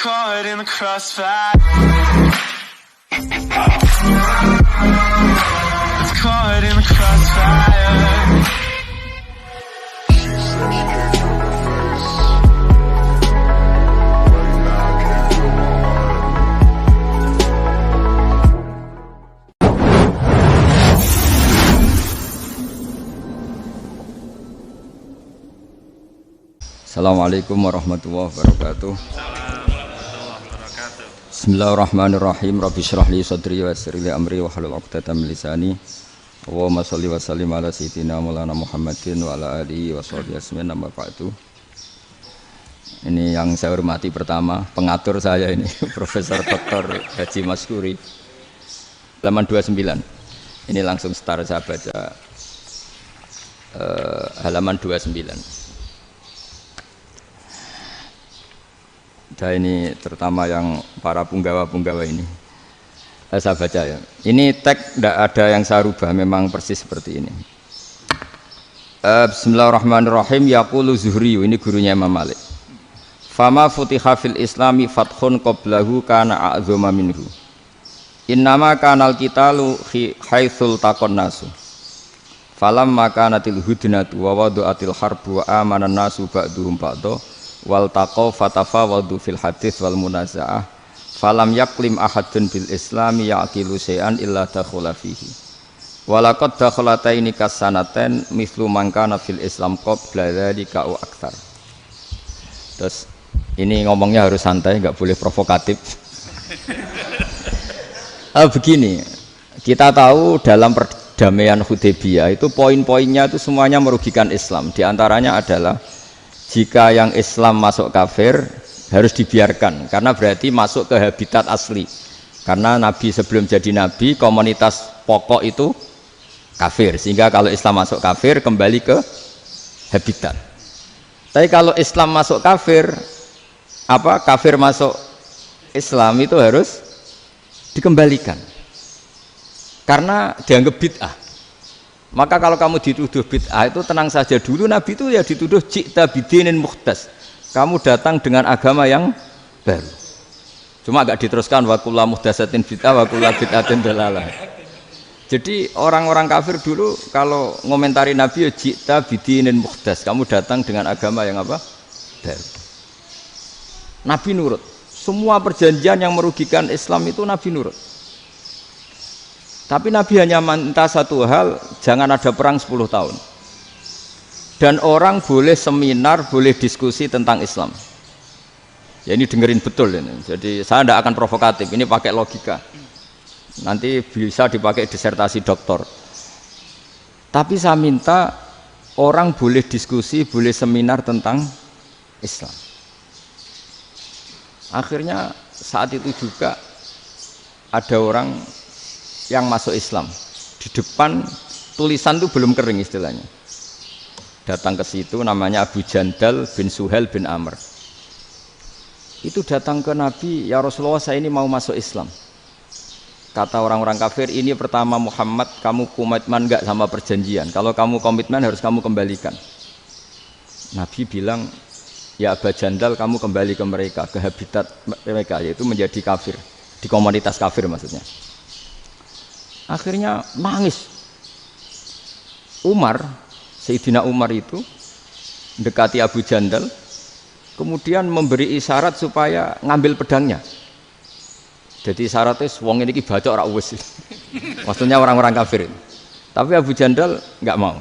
caught in the crossfire. It's caught in the crossfire. Assalamualaikum warahmatullahi wabarakatuh. Bismillahirrahmanirrahim. Rabbi shrah li sadri wa yassir li amri wa hlul 'uqdatam min lisani. Allahumma shalli wa sallim ala sayyidina Maulana Muhammadin wa ala alihi wa sahbihi ajmain. Amma ba'du. Ini yang saya hormati pertama, pengatur saya ini Profesor Dr. Haji Maskuri. Halaman 29. Ini langsung start saya baca halaman 29. Dan ini terutama yang para punggawa-punggawa ini saya baca ya. Ini teks tidak ada yang saya rubah, memang persis seperti ini. Bismillahirrahmanirrahim. Yaqulu Zuhri, ini gurunya Imam Malik. Fama futiha fil islami fathun qablahu kana a'zama minhu. Innama kanal qitalu haitsul taqon nasu. Falamma kanatil hudnatu wa wadu'atil harbu wa amana nasu ba'duhum ba'da wal taqaw fatafawadu fil hadits wal munaza'ah falam yaklim ahadun bil islami yaqilu syai'an illa dakhala fihi walaqad dakhalataini kasanaten mithlu man kana fil islam qabla dzalika wa aktsar. Terus ini ngomongnya harus santai, enggak boleh provokatif. Begini, kita tahu dalam perdamaian Hudaybiyah itu poin-poinnya itu semuanya merugikan Islam. Di antaranya adalah jika yang Islam masuk kafir harus dibiarkan, karena berarti masuk ke habitat asli. Karena Nabi sebelum jadi Nabi, komunitas pokok itu kafir, sehingga kalau Islam masuk kafir kembali ke habitat. Tapi kalau Islam masuk kafir, kafir masuk Islam itu harus dikembalikan, karena dianggap bid'ah. Maka kalau kamu dituduh bid'ah itu tenang saja dulu. Nabi itu ya dituduh ji'ta bidinin muhdas, kamu datang dengan agama yang baru. Cuma agak diteruskan wa kullu muhdasatin bid'ah wa kullu bid'atin dalalah. Jadi orang-orang kafir dulu kalau ngomentari Nabi ya ji'ta bidinin muhdas, kamu datang dengan agama yang baru. Nabi nurut. Semua perjanjian yang merugikan Islam itu Nabi nurut. Tapi Nabi hanya minta satu hal, jangan ada perang 10 tahun. Dan orang boleh seminar, boleh diskusi tentang Islam. Ya ini dengerin betul ini. Jadi saya tidak akan provokatif, ini pakai logika. Nanti bisa dipakai disertasi doktor. Tapi saya minta orang boleh diskusi, boleh seminar tentang Islam. Akhirnya saat itu juga ada orang yang masuk Islam. Di depan tulisan itu belum kering istilahnya. Datang ke situ namanya Abu Jandal bin Suhail bin Amr. Itu datang ke Nabi, ya Rasulullah saya ini mau masuk Islam. Kata orang-orang kafir, ini pertama Muhammad kamu komitmen enggak sama perjanjian. Kalau kamu komitmen harus kamu kembalikan. Nabi bilang, ya Abu Jandal kamu kembali ke mereka, ke habitat mereka, yaitu menjadi kafir. Di komunitas kafir maksudnya. Akhirnya nangis. Sayyidina Umar itu mendekati Abu Jandal, kemudian memberi isyarat supaya ngambil pedangnya. Jadi isyaratnya wong ini baca ora wis. Maksudnya orang-orang kafir. Tapi Abu Jandal enggak mau.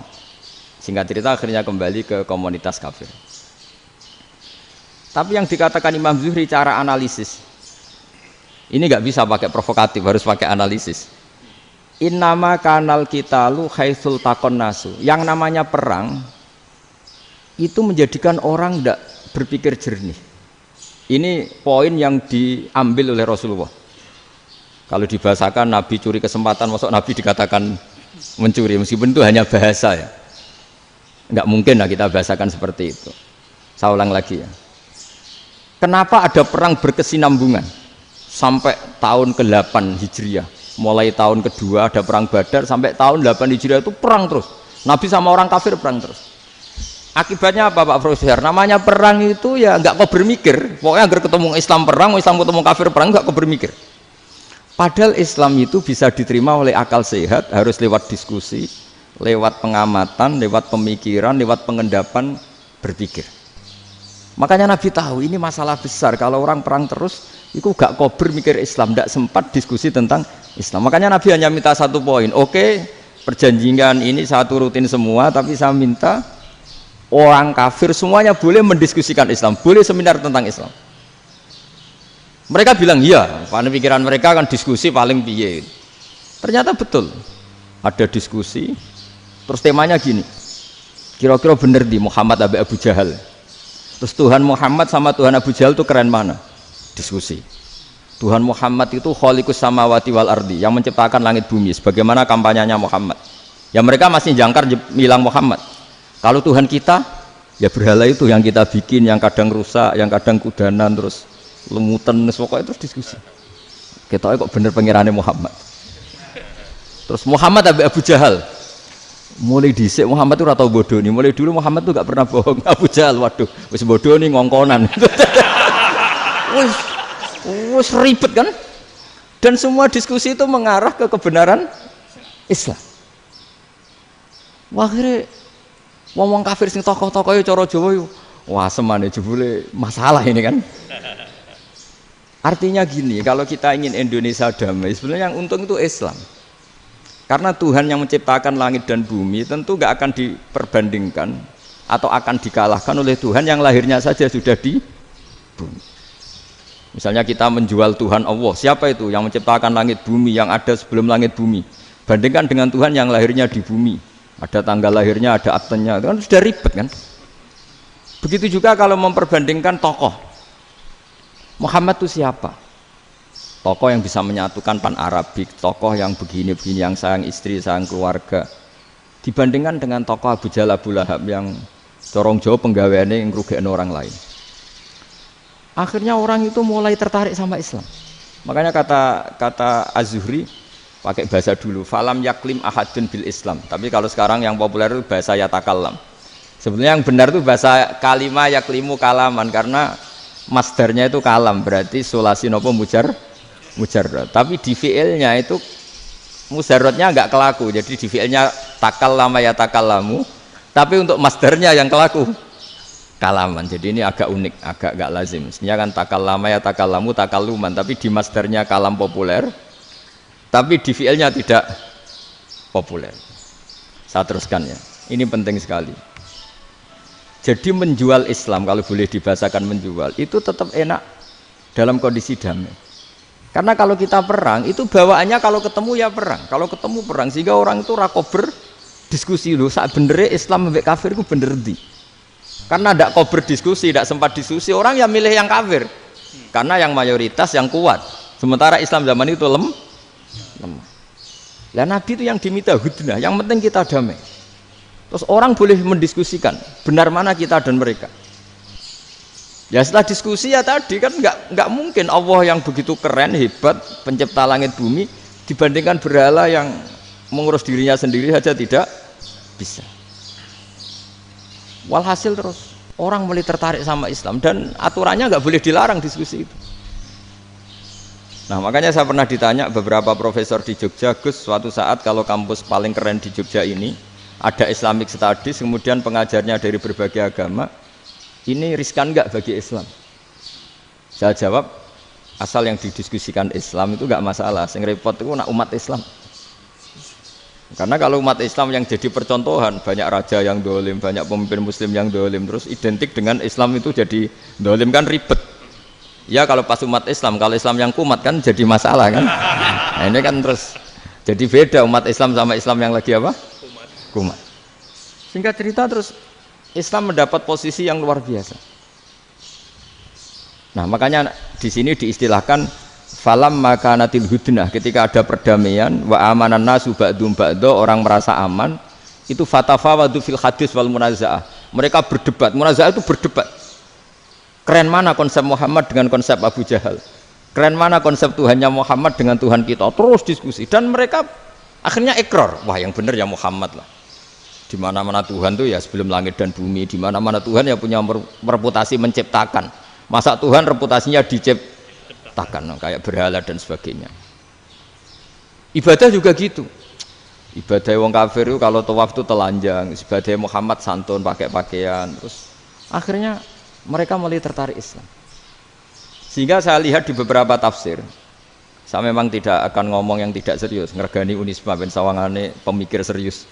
Singkat cerita akhirnya kembali ke komunitas kafir. Tapi yang dikatakan Imam Zuhri cara analisis ini enggak bisa pakai provokatif, harus pakai analisis. Innama kanal qitalu haitsul taqon nasu. Yang namanya perang itu menjadikan orang tidak berpikir jernih. Ini poin yang diambil oleh Rasulullah. Kalau dibahasakan Nabi curi kesempatan, masuk Nabi dikatakan mencuri, meskipun itu hanya bahasa ya. Enggak mungkin lah kita bahasakan seperti itu. Saya ulang lagi ya. Kenapa ada perang berkesinambungan sampai tahun ke-8 Hijriah? Mulai tahun kedua ada perang Badar sampai tahun 8 Hijriah itu perang terus. Nabi sama orang kafir perang terus. Akibatnya apa Pak Profesor? Namanya perang itu ya nggak kau bermikir. Pokoknya agar ketemu Islam perang, Islam ketemu kafir perang nggak kau bermikir. Padahal Islam itu bisa diterima oleh akal sehat, harus lewat diskusi, lewat pengamatan, lewat pemikiran, lewat pengendapan berpikir. Makanya Nabi tahu ini masalah besar. Kalau orang perang terus, itu gak kober mikir Islam, tidak sempat diskusi tentang Islam. Makanya Nabi hanya minta satu poin. Oke, perjanjian ini saya turutin semua, tapi saya minta orang kafir semuanya boleh mendiskusikan Islam, boleh seminar tentang Islam. Mereka bilang iya, karena pikiran mereka kan diskusi paling piye. Ternyata betul, ada diskusi. Terus temanya gini, kira-kira bener di Muhammad Abu Jahal. Terus Tuhan Muhammad sama Tuhan Abu Jahal itu keren mana? Diskusi. Tuhan Muhammad itu khaliqus samawati wal ardi, yang menciptakan langit bumi. Sebagaimana kampanyenya Muhammad. Ya mereka masih jangkar bilang Muhammad. Kalau Tuhan kita, ya berhala itu yang kita bikin, yang kadang rusak, yang kadang kudanan, terus lemutan, pokoknya terus diskusi. Kita kok bener pengirannya Muhammad. Terus Muhammad Abu Jahal. Mulai dhisik Muhammad itu ora tau bodoh nih. Mulai dulu Muhammad tuh gak pernah bohong. Abu Jahal, waduh, wis bodoh nih ngongkonan. wis ribet kan? Dan semua diskusi itu mengarah ke kebenaran Islam. Wah, akhirnya ngomong kafir sing tokoh-tokoh cara Jawa yo. Wah, semane jebule masalah ini kan. Artinya gini, kalau kita ingin Indonesia damai, sebenarnya yang untung itu Islam. Karena Tuhan yang menciptakan langit dan bumi tentu gak akan diperbandingkan atau akan dikalahkan oleh Tuhan yang lahirnya saja sudah di bumi. Misalnya kita menjual Tuhan Allah, siapa itu yang menciptakan langit bumi, yang ada sebelum langit bumi? Bandingkan dengan Tuhan yang lahirnya di bumi, ada tanggal lahirnya, ada aktenya, itu kan sudah ribet kan? Begitu juga kalau memperbandingkan tokoh. Muhammad itu siapa? Tokoh yang bisa menyatukan pan Arabik, tokoh yang begini-begini, yang sayang istri, sayang keluarga. Dibandingkan dengan tokoh Abu Jahal, Abu Lahab yang corong jauh penggaweannya yang ngerugikan orang lain. Akhirnya orang itu mulai tertarik sama Islam. Makanya kata Az-Zuhri pakai bahasa dulu, falam yaklim ahadun bil Islam. Tapi kalau sekarang yang populer itu bahasa yatakallam. Sebenarnya yang benar itu bahasa kalimah yaklimu kalaman, karena masdarnya itu kalam, berarti sulasi nopo mujarrad. Tapi di fi'ilnya itu mujarradnya enggak kelaku, jadi di fi'ilnya takallama ya takallamu, tapi untuk masdarnya yang kelaku kalaman. Jadi ini agak unik, agak enggak lazim. Sebenarnya kan takallama ya takallamu takalluman, tapi di masdarnya kalam populer, tapi di fi'ilnya tidak populer. Saya teruskan ya, ini penting sekali. Jadi menjual Islam, kalau boleh dibahasakan menjual, itu tetap enak dalam kondisi damai. Karena kalau kita perang, itu bawaannya kalau ketemu ya perang. Kalau ketemu perang, sehingga orang itu rakober diskusi loh. Saat benernya Islam sampai kafir itu bener di. Karena tidak kober diskusi, tidak sempat diskusi, orang yang milih yang kafir. Karena yang mayoritas yang kuat. Sementara Islam zaman itu lemah. Lah Nabi itu yang diminta hudnah, yang penting kita damai. Terus orang boleh mendiskusikan benar mana kita dan mereka. Ya setelah diskusi ya tadi kan nggak mungkin Allah yang begitu keren hebat pencipta langit bumi dibandingkan berhala yang mengurus dirinya sendiri saja tidak bisa. Walhasil terus orang mulai tertarik sama Islam dan aturannya nggak boleh dilarang diskusi itu. Nah makanya saya pernah ditanya beberapa profesor di Jogja, Gus, suatu saat kalau kampus paling keren di Jogja ini ada Islamic Studies, kemudian pengajarnya dari berbagai agama, ini riskan nggak bagi Islam? Saya jawab, asal yang didiskusikan Islam itu nggak masalah. Yang repot itu nak umat Islam. Karena kalau umat Islam yang jadi percontohan, banyak raja yang dolim, banyak pemimpin Muslim yang dolim, terus identik dengan Islam itu jadi dolim kan ribet. Ya kalau pas umat Islam, kalau Islam yang kumat kan jadi masalah kan. Nah ini kan terus jadi beda umat Islam sama Islam yang lagi apa? Kumat. Singkat cerita terus Islam mendapat posisi yang luar biasa. Nah makanya di sini diistilahkan falam makanatil hudnah, ketika ada perdamaian wa amanan nasu ba'dum ba'do, orang merasa aman, itu fatafawadu fil hadis wal munazaah. Mereka berdebat, munazaah itu berdebat. Keren mana konsep Muhammad dengan konsep Abu Jahal? Keren mana konsep Tuhannya Muhammad dengan Tuhan kita? Terus diskusi dan mereka akhirnya ikrar, wah yang benar ya Muhammad lah. Di mana-mana Tuhan tuh ya sebelum langit dan bumi, di mana-mana Tuhan ya punya reputasi menciptakan. Masa Tuhan reputasinya diciptakan kayak berhala dan sebagainya. Ibadah juga gitu. Ibadah wong kafir itu kalau tawaf itu telanjang, ibadah Muhammad santun pakai pakaian, terus akhirnya mereka mulai tertarik Islam. Sehingga saya lihat di beberapa tafsir, saya memang tidak akan ngomong yang tidak serius, ngergani Unisba ben sawangane pemikir serius.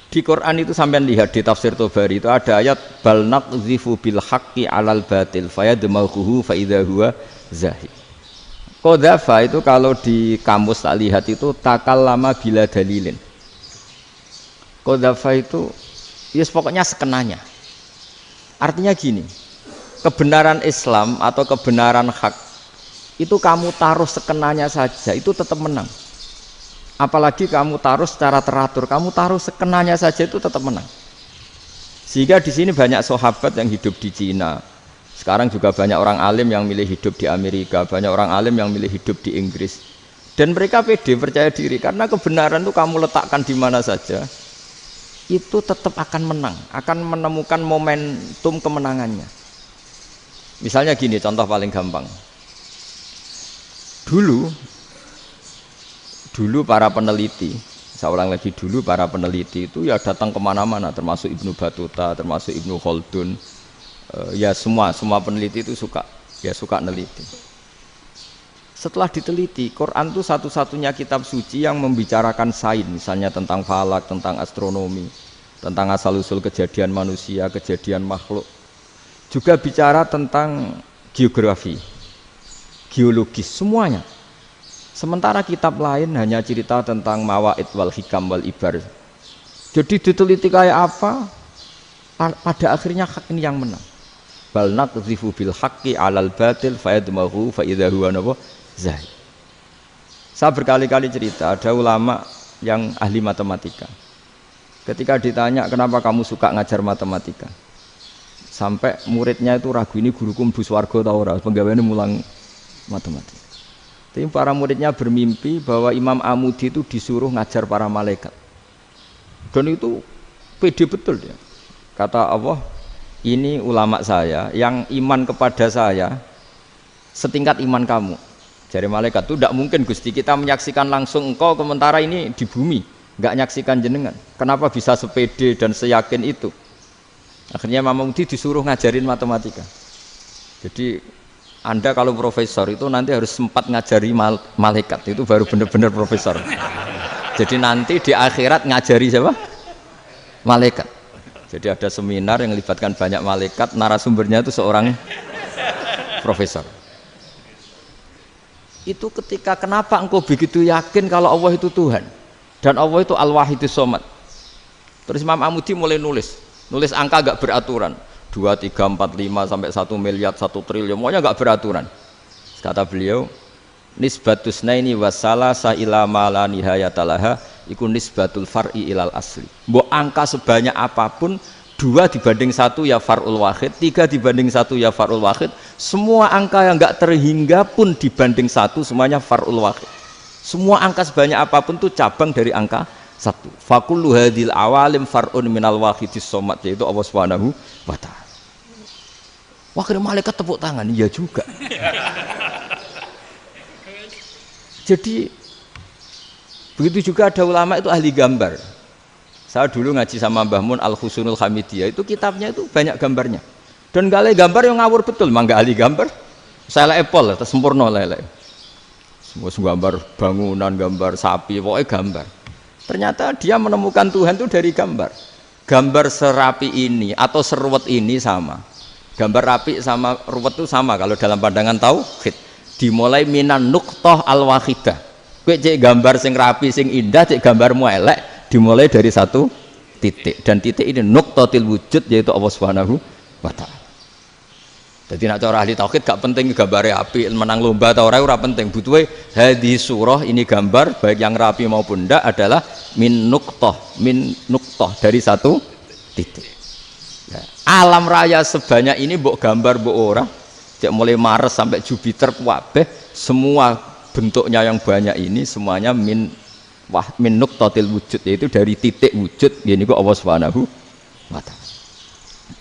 Di Quran itu sampean lihat di tafsir Tobari itu ada ayat bal naqzifu bil haqqi 'alal batil fayadmaghuhu fa idza huwa zahid. Qadzafa itu kalau di kamus tak lihat itu takallama bila dalilin. Qadzafa itu ya pokoknya sekenanya. Artinya gini, kebenaran Islam atau kebenaran hak itu kamu taruh sekenanya saja itu tetap menang. Apalagi kamu taruh secara teratur, kamu taruh sekenanya saja itu tetap menang. Sehingga di sini banyak sahabat yang hidup di Cina. Sekarang juga banyak orang alim yang milih hidup di Amerika, banyak orang alim yang milih hidup di Inggris. Dan mereka pede, percaya diri karena kebenaran itu kamu letakkan di mana saja, itu tetap akan menang, akan menemukan momentum kemenangannya. Misalnya gini, contoh paling gampang. Dulu para peneliti, saya ulang lagi, dulu para peneliti itu ya datang kemana-mana, termasuk Ibnu Battuta, termasuk Ibnu Khaldun, ya semua peneliti itu suka neliti. Setelah diteliti, Quran itu satu-satunya kitab suci yang membicarakan sains, misalnya tentang falak, tentang astronomi, tentang asal-usul kejadian manusia, kejadian makhluk, juga bicara tentang geografi, geologis, semuanya. Sementara kitab lain hanya cerita tentang mawaid wal hikam wal ibar. Jadi diteliti kayak apa, pada akhirnya hak ini yang menang. Bal naqzifu bil haqqi 'alal batil fayadmaghu fa idza huwa zahid. Saya berkali-kali cerita, ada ulama yang ahli matematika. Ketika ditanya kenapa kamu suka ngajar matematika, sampai muridnya itu ragu, ini guruku mlebu swarga ta ora, penggaweane mulang matematika. Tapi para muridnya bermimpi bahwa Imam Amudi itu disuruh ngajar para malaikat. Dan itu pede betul dia. Kata Allah, ini ulama saya yang iman kepada saya setingkat iman kamu. Jadi malaikat itu tidak mungkin Gusti kita menyaksikan langsung engkau sementara ini di bumi, nggak nyaksikan jenengan. Kenapa bisa sepede dan seyakin itu? Akhirnya Imam Amudi disuruh ngajarin matematika. Jadi Anda kalau profesor itu nanti harus sempat ngajari malaikat, itu baru benar-benar profesor. Jadi nanti di akhirat ngajari siapa? Malaikat. Jadi ada seminar yang melibatkan banyak malaikat, narasumbernya itu seorang profesor. Itu ketika kenapa engkau begitu yakin kalau Allah itu Tuhan dan Allah itu Al-Wahidus Shomad. Terus Imam Amudi mulai nulis angka gak beraturan. 2, 3, 4, 5 sampai 1 miliar, 1 triliun, pokoknya enggak beraturan. Kata beliau, nisbatus naini wasalasa ila ma la nihayatalaha iku nisbatul far'i ilal asli. Mbok angka sebanyak apapun, 2 dibanding 1 ya far'ul wahid, 3 dibanding 1 ya far'ul wahid, semua angka yang enggak terhingga pun dibanding 1 semuanya far'ul wahid. Semua angka sebanyak apapun itu cabang dari angka 1. Fakullu hadil awalim far'un minal wahidis shomad, yaitu Allah Subhanahu wa ta'ala. Wah, kira malaikat tepuk tangan, iya juga. Jadi begitu juga ada ulama itu ahli gambar. Saya dulu ngaji sama Mbah Mun Al-Husunul Hamidiyah, itu kitabnya itu banyak gambarnya. Dan gale gambar yang ngawur betul, mangga ahli gambar. Saya Apple, sempurna lele. Semua gambar bangunan, gambar sapi, pokoknya gambar. Ternyata dia menemukan Tuhan itu dari gambar. Gambar serapi ini atau seruwet ini sama. Gambar rapi sama ruwet itu sama kalau dalam pandangan tauhid. Dimulai minan nuqtah al-wahidah. Kowe cek gambar sing rapi sing indah, cek gambarmu elek, dimulai dari 1 titik. Dan titik ini nuqtatil wujud, yaitu Allah Subhanahu wa ta'ala. Jadi nak cara ahli tauhid gak penting gambare api, menang lomba atau ora penting. Butuhe hadis surah ini gambar baik yang rapi maupun ndak adalah min nuqtah dari 1 titik. Ya. Alam raya sebanyak ini mbok gambar mbok ora, cek mulai Mars sampai Jupiter kabeh semua bentuknya yang banyak ini semuanya min Wah min nuqtatil wujud, yaitu dari titik wujud ini kok Allah Subhanahu wa taala.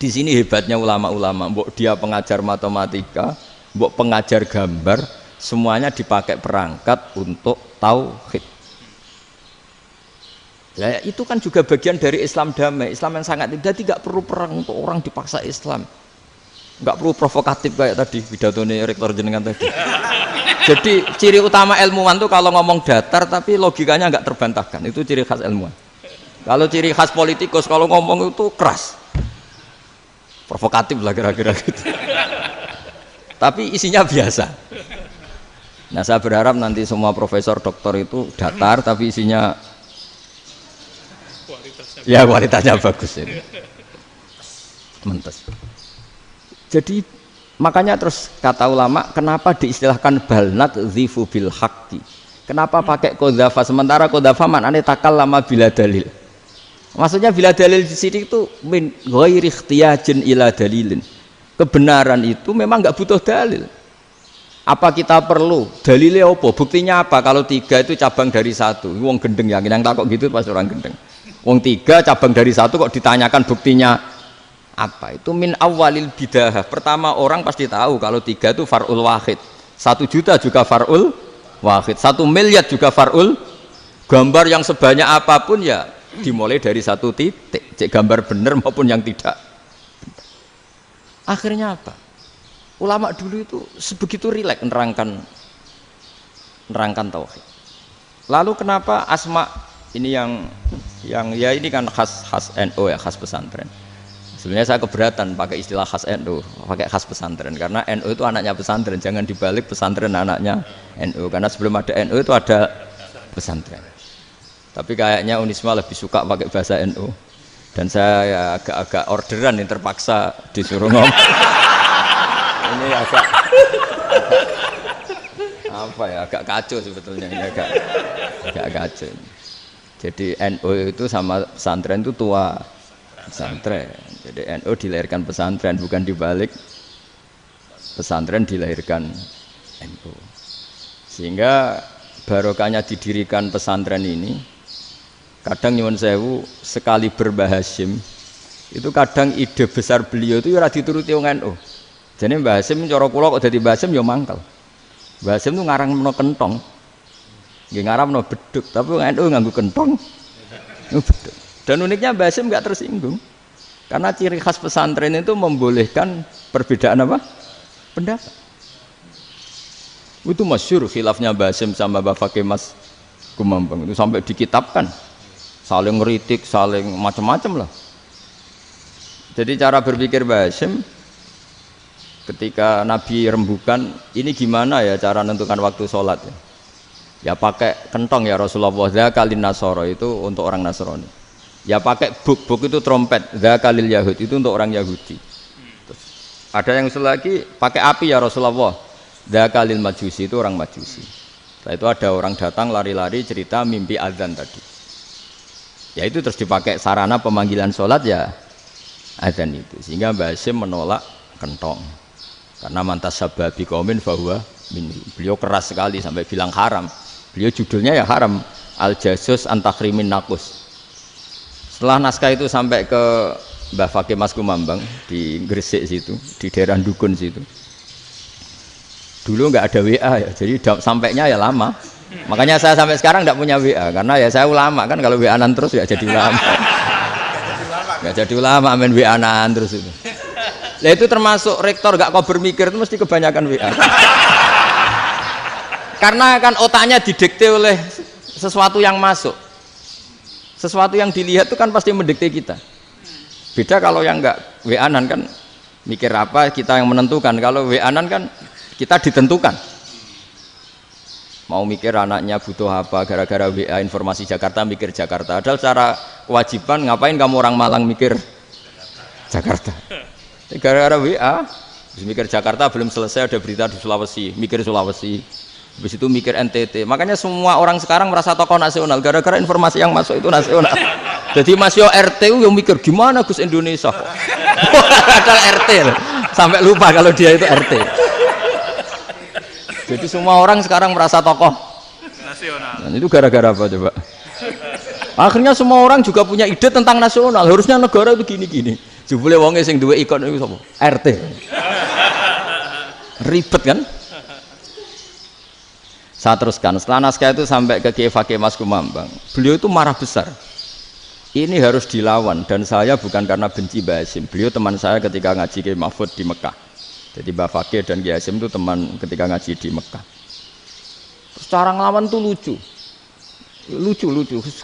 Di sini hebatnya ulama-ulama, mbok dia pengajar matematika, mbok pengajar gambar, semuanya dipakai perangkat untuk tauhid. Ya, itu kan juga bagian dari Islam damai, Islam yang sangat tidak perlu perang untuk orang dipaksa Islam. Enggak perlu provokatif kayak tadi pidatonya rektor jenengan tadi. Jadi ciri utama ilmuwan tuh kalau ngomong datar tapi logikanya enggak terbantahkan, itu ciri khas ilmuwan. Kalau ciri khas politikus kalau ngomong itu keras, provokatif lah kira-kira gitu. Tapi isinya biasa. Nah saya berharap nanti semua profesor doktor itu datar tapi isinya kualitasnya bagus ini. Mentes. Jadi makanya terus kata ulama, kenapa diistilahkan balnat zifu bil haqqi? Kenapa pakai qadzafa sementara qadzafa maknane takallama bila dalil? Maksudnya bila dalil di sini itu min ghairi ikhtiyajin ila dalilin. Kebenaran itu memang enggak butuh dalil. Apa kita perlu dalilnya apa? Buktinya apa? Kalau 3 itu cabang dari 1. Wong gendeng yakin yang takok gitu pasti orang gendeng. Wong 3 cabang dari 1 kok ditanyakan buktinya apa? Itu min awalil bidahah. Pertama orang pasti tahu kalau 3 itu far'ul wahid. 1 juta juga far'ul wahid. 1 miliar juga far'ul. Gambar yang sebanyak apapun ya dimulai dari 1 titik. Cek gambar benar maupun yang tidak. Akhirnya apa? Ulama dulu itu sebegitu rileks nerangkan tauhid. Lalu kenapa asma ini yang ya ini kan khas NU ya, khas pesantren. Sebenarnya saya keberatan pakai istilah khas NU, pakai khas pesantren karena NU itu anaknya pesantren, jangan dibalik pesantren anaknya NU karena sebelum ada NU itu ada pesantren. Tapi kayaknya Unisma lebih suka pakai bahasa NU dan saya ya agak-agak orderan yang terpaksa disuruh ngomong. Ini agak apa ya, agak kacau sebetulnya ini agak kacau. Jadi NU itu sama pesantren itu tua pesantren. Jadi NU dilahirkan pesantren, bukan dibalik pesantren dilahirkan NU. Sehingga barokahnya didirikan pesantren ini, kadang nyuwun sewu sekali Mbah Hasyim itu kadang ide besar beliau itu ora dituruti wong NU. Jadi Mbah Hasyim cara kula kok dadi Mbah Hasyim ya mangkel. Mbah Hasyim itu ngarangno kentong. Nggih ngaramno beduk, tapi wong NU nganggo kentong. Beduk. Dan uniknya Mbah Hasyim enggak tersinggung. Karena ciri khas pesantren itu membolehkan perbedaan apa? Pendapat. Itu masyhur khilafnya Mbah Hasyim sama Mbah Fakih Mas Kumambang itu sampai dikitabkan. Saling ngeritik, saling macam-macam lah. Jadi cara berpikir Mbah Hasyim ketika Nabi rembukan, ini gimana ya cara menentukan waktu sholat ya? Ya pakai kentong ya Rasulullah, dzakalin nasara itu untuk orang Nasrani. Ya pakai buk itu trompet, dzakalil Yahud itu untuk orang Yahudi. Terus, ada yang usul lagi pakai api ya Rasulullah, dzakalil Majusi itu orang Majusi. Setelah itu ada orang datang lari-lari cerita mimpi azan tadi. Ya itu terus dipakai sarana pemanggilan sholat ya azan itu. Sehingga Mbah Hasyim menolak kentong. Karena mantas sababi qaumin fahuwa minhu. Beliau keras sekali sampai bilang haram. Beliau judulnya ya haram, Al-Jasus Antakhrimin Nakus. Setelah naskah itu sampai ke Mbah Fakih Mas Kumambang di Gresik situ, di daerah Dukun situ. Dulu nggak ada WA ya, jadi sampainya ya lama. Makanya saya sampai sekarang nggak punya WA karena ya saya ulama kan, kalau WA-an terus ya jadi ulama. Nggak jadi ulama main WA-an terus itu. Nah itu termasuk rektor gak kau bermikir itu mesti kebanyakan WA. Karena kan otaknya didikte oleh sesuatu yang masuk. Sesuatu yang dilihat itu kan pasti mendikte kita. Beda kalau yang enggak WA-an kan mikir apa kita yang menentukan. Kalau WA-an kan kita ditentukan. Mau mikir anaknya butuh apa gara-gara WA informasi Jakarta mikir Jakarta. Padahal secara kewajiban ngapain kamu orang Malang mikir Jakarta? Gara-gara WA, mikir Jakarta belum selesai ada berita di Sulawesi, mikir Sulawesi, habis itu mikir NTT. Makanya semua orang sekarang merasa tokoh nasional gara-gara informasi yang masuk itu nasional. Jadi Mas Yo RT yang mikir gimana Gus Indonesia kok. Ada RT sampai lupa kalau dia itu RT. Jadi semua orang sekarang merasa tokoh nasional. Dan itu gara-gara apa coba? Akhirnya semua orang juga punya ide tentang nasional. Harusnya negara itu gini-gini. Jebule wonge sing duwe ikon itu sapa? RT. Ribet kan? Saya teruskan. Setelah naskah itu sampai ke Kiai Fakih Mas Kumambang. Beliau itu marah besar. Ini harus dilawan dan saya bukan karena benci Mbah Hasyim. Beliau teman saya ketika ngaji Kiai Mahfud di Mekah. Jadi Mbah Fakih dan Kiai Hasyim itu teman ketika ngaji di Mekah. Terus cara ngelawan tuh lucu. Lucu,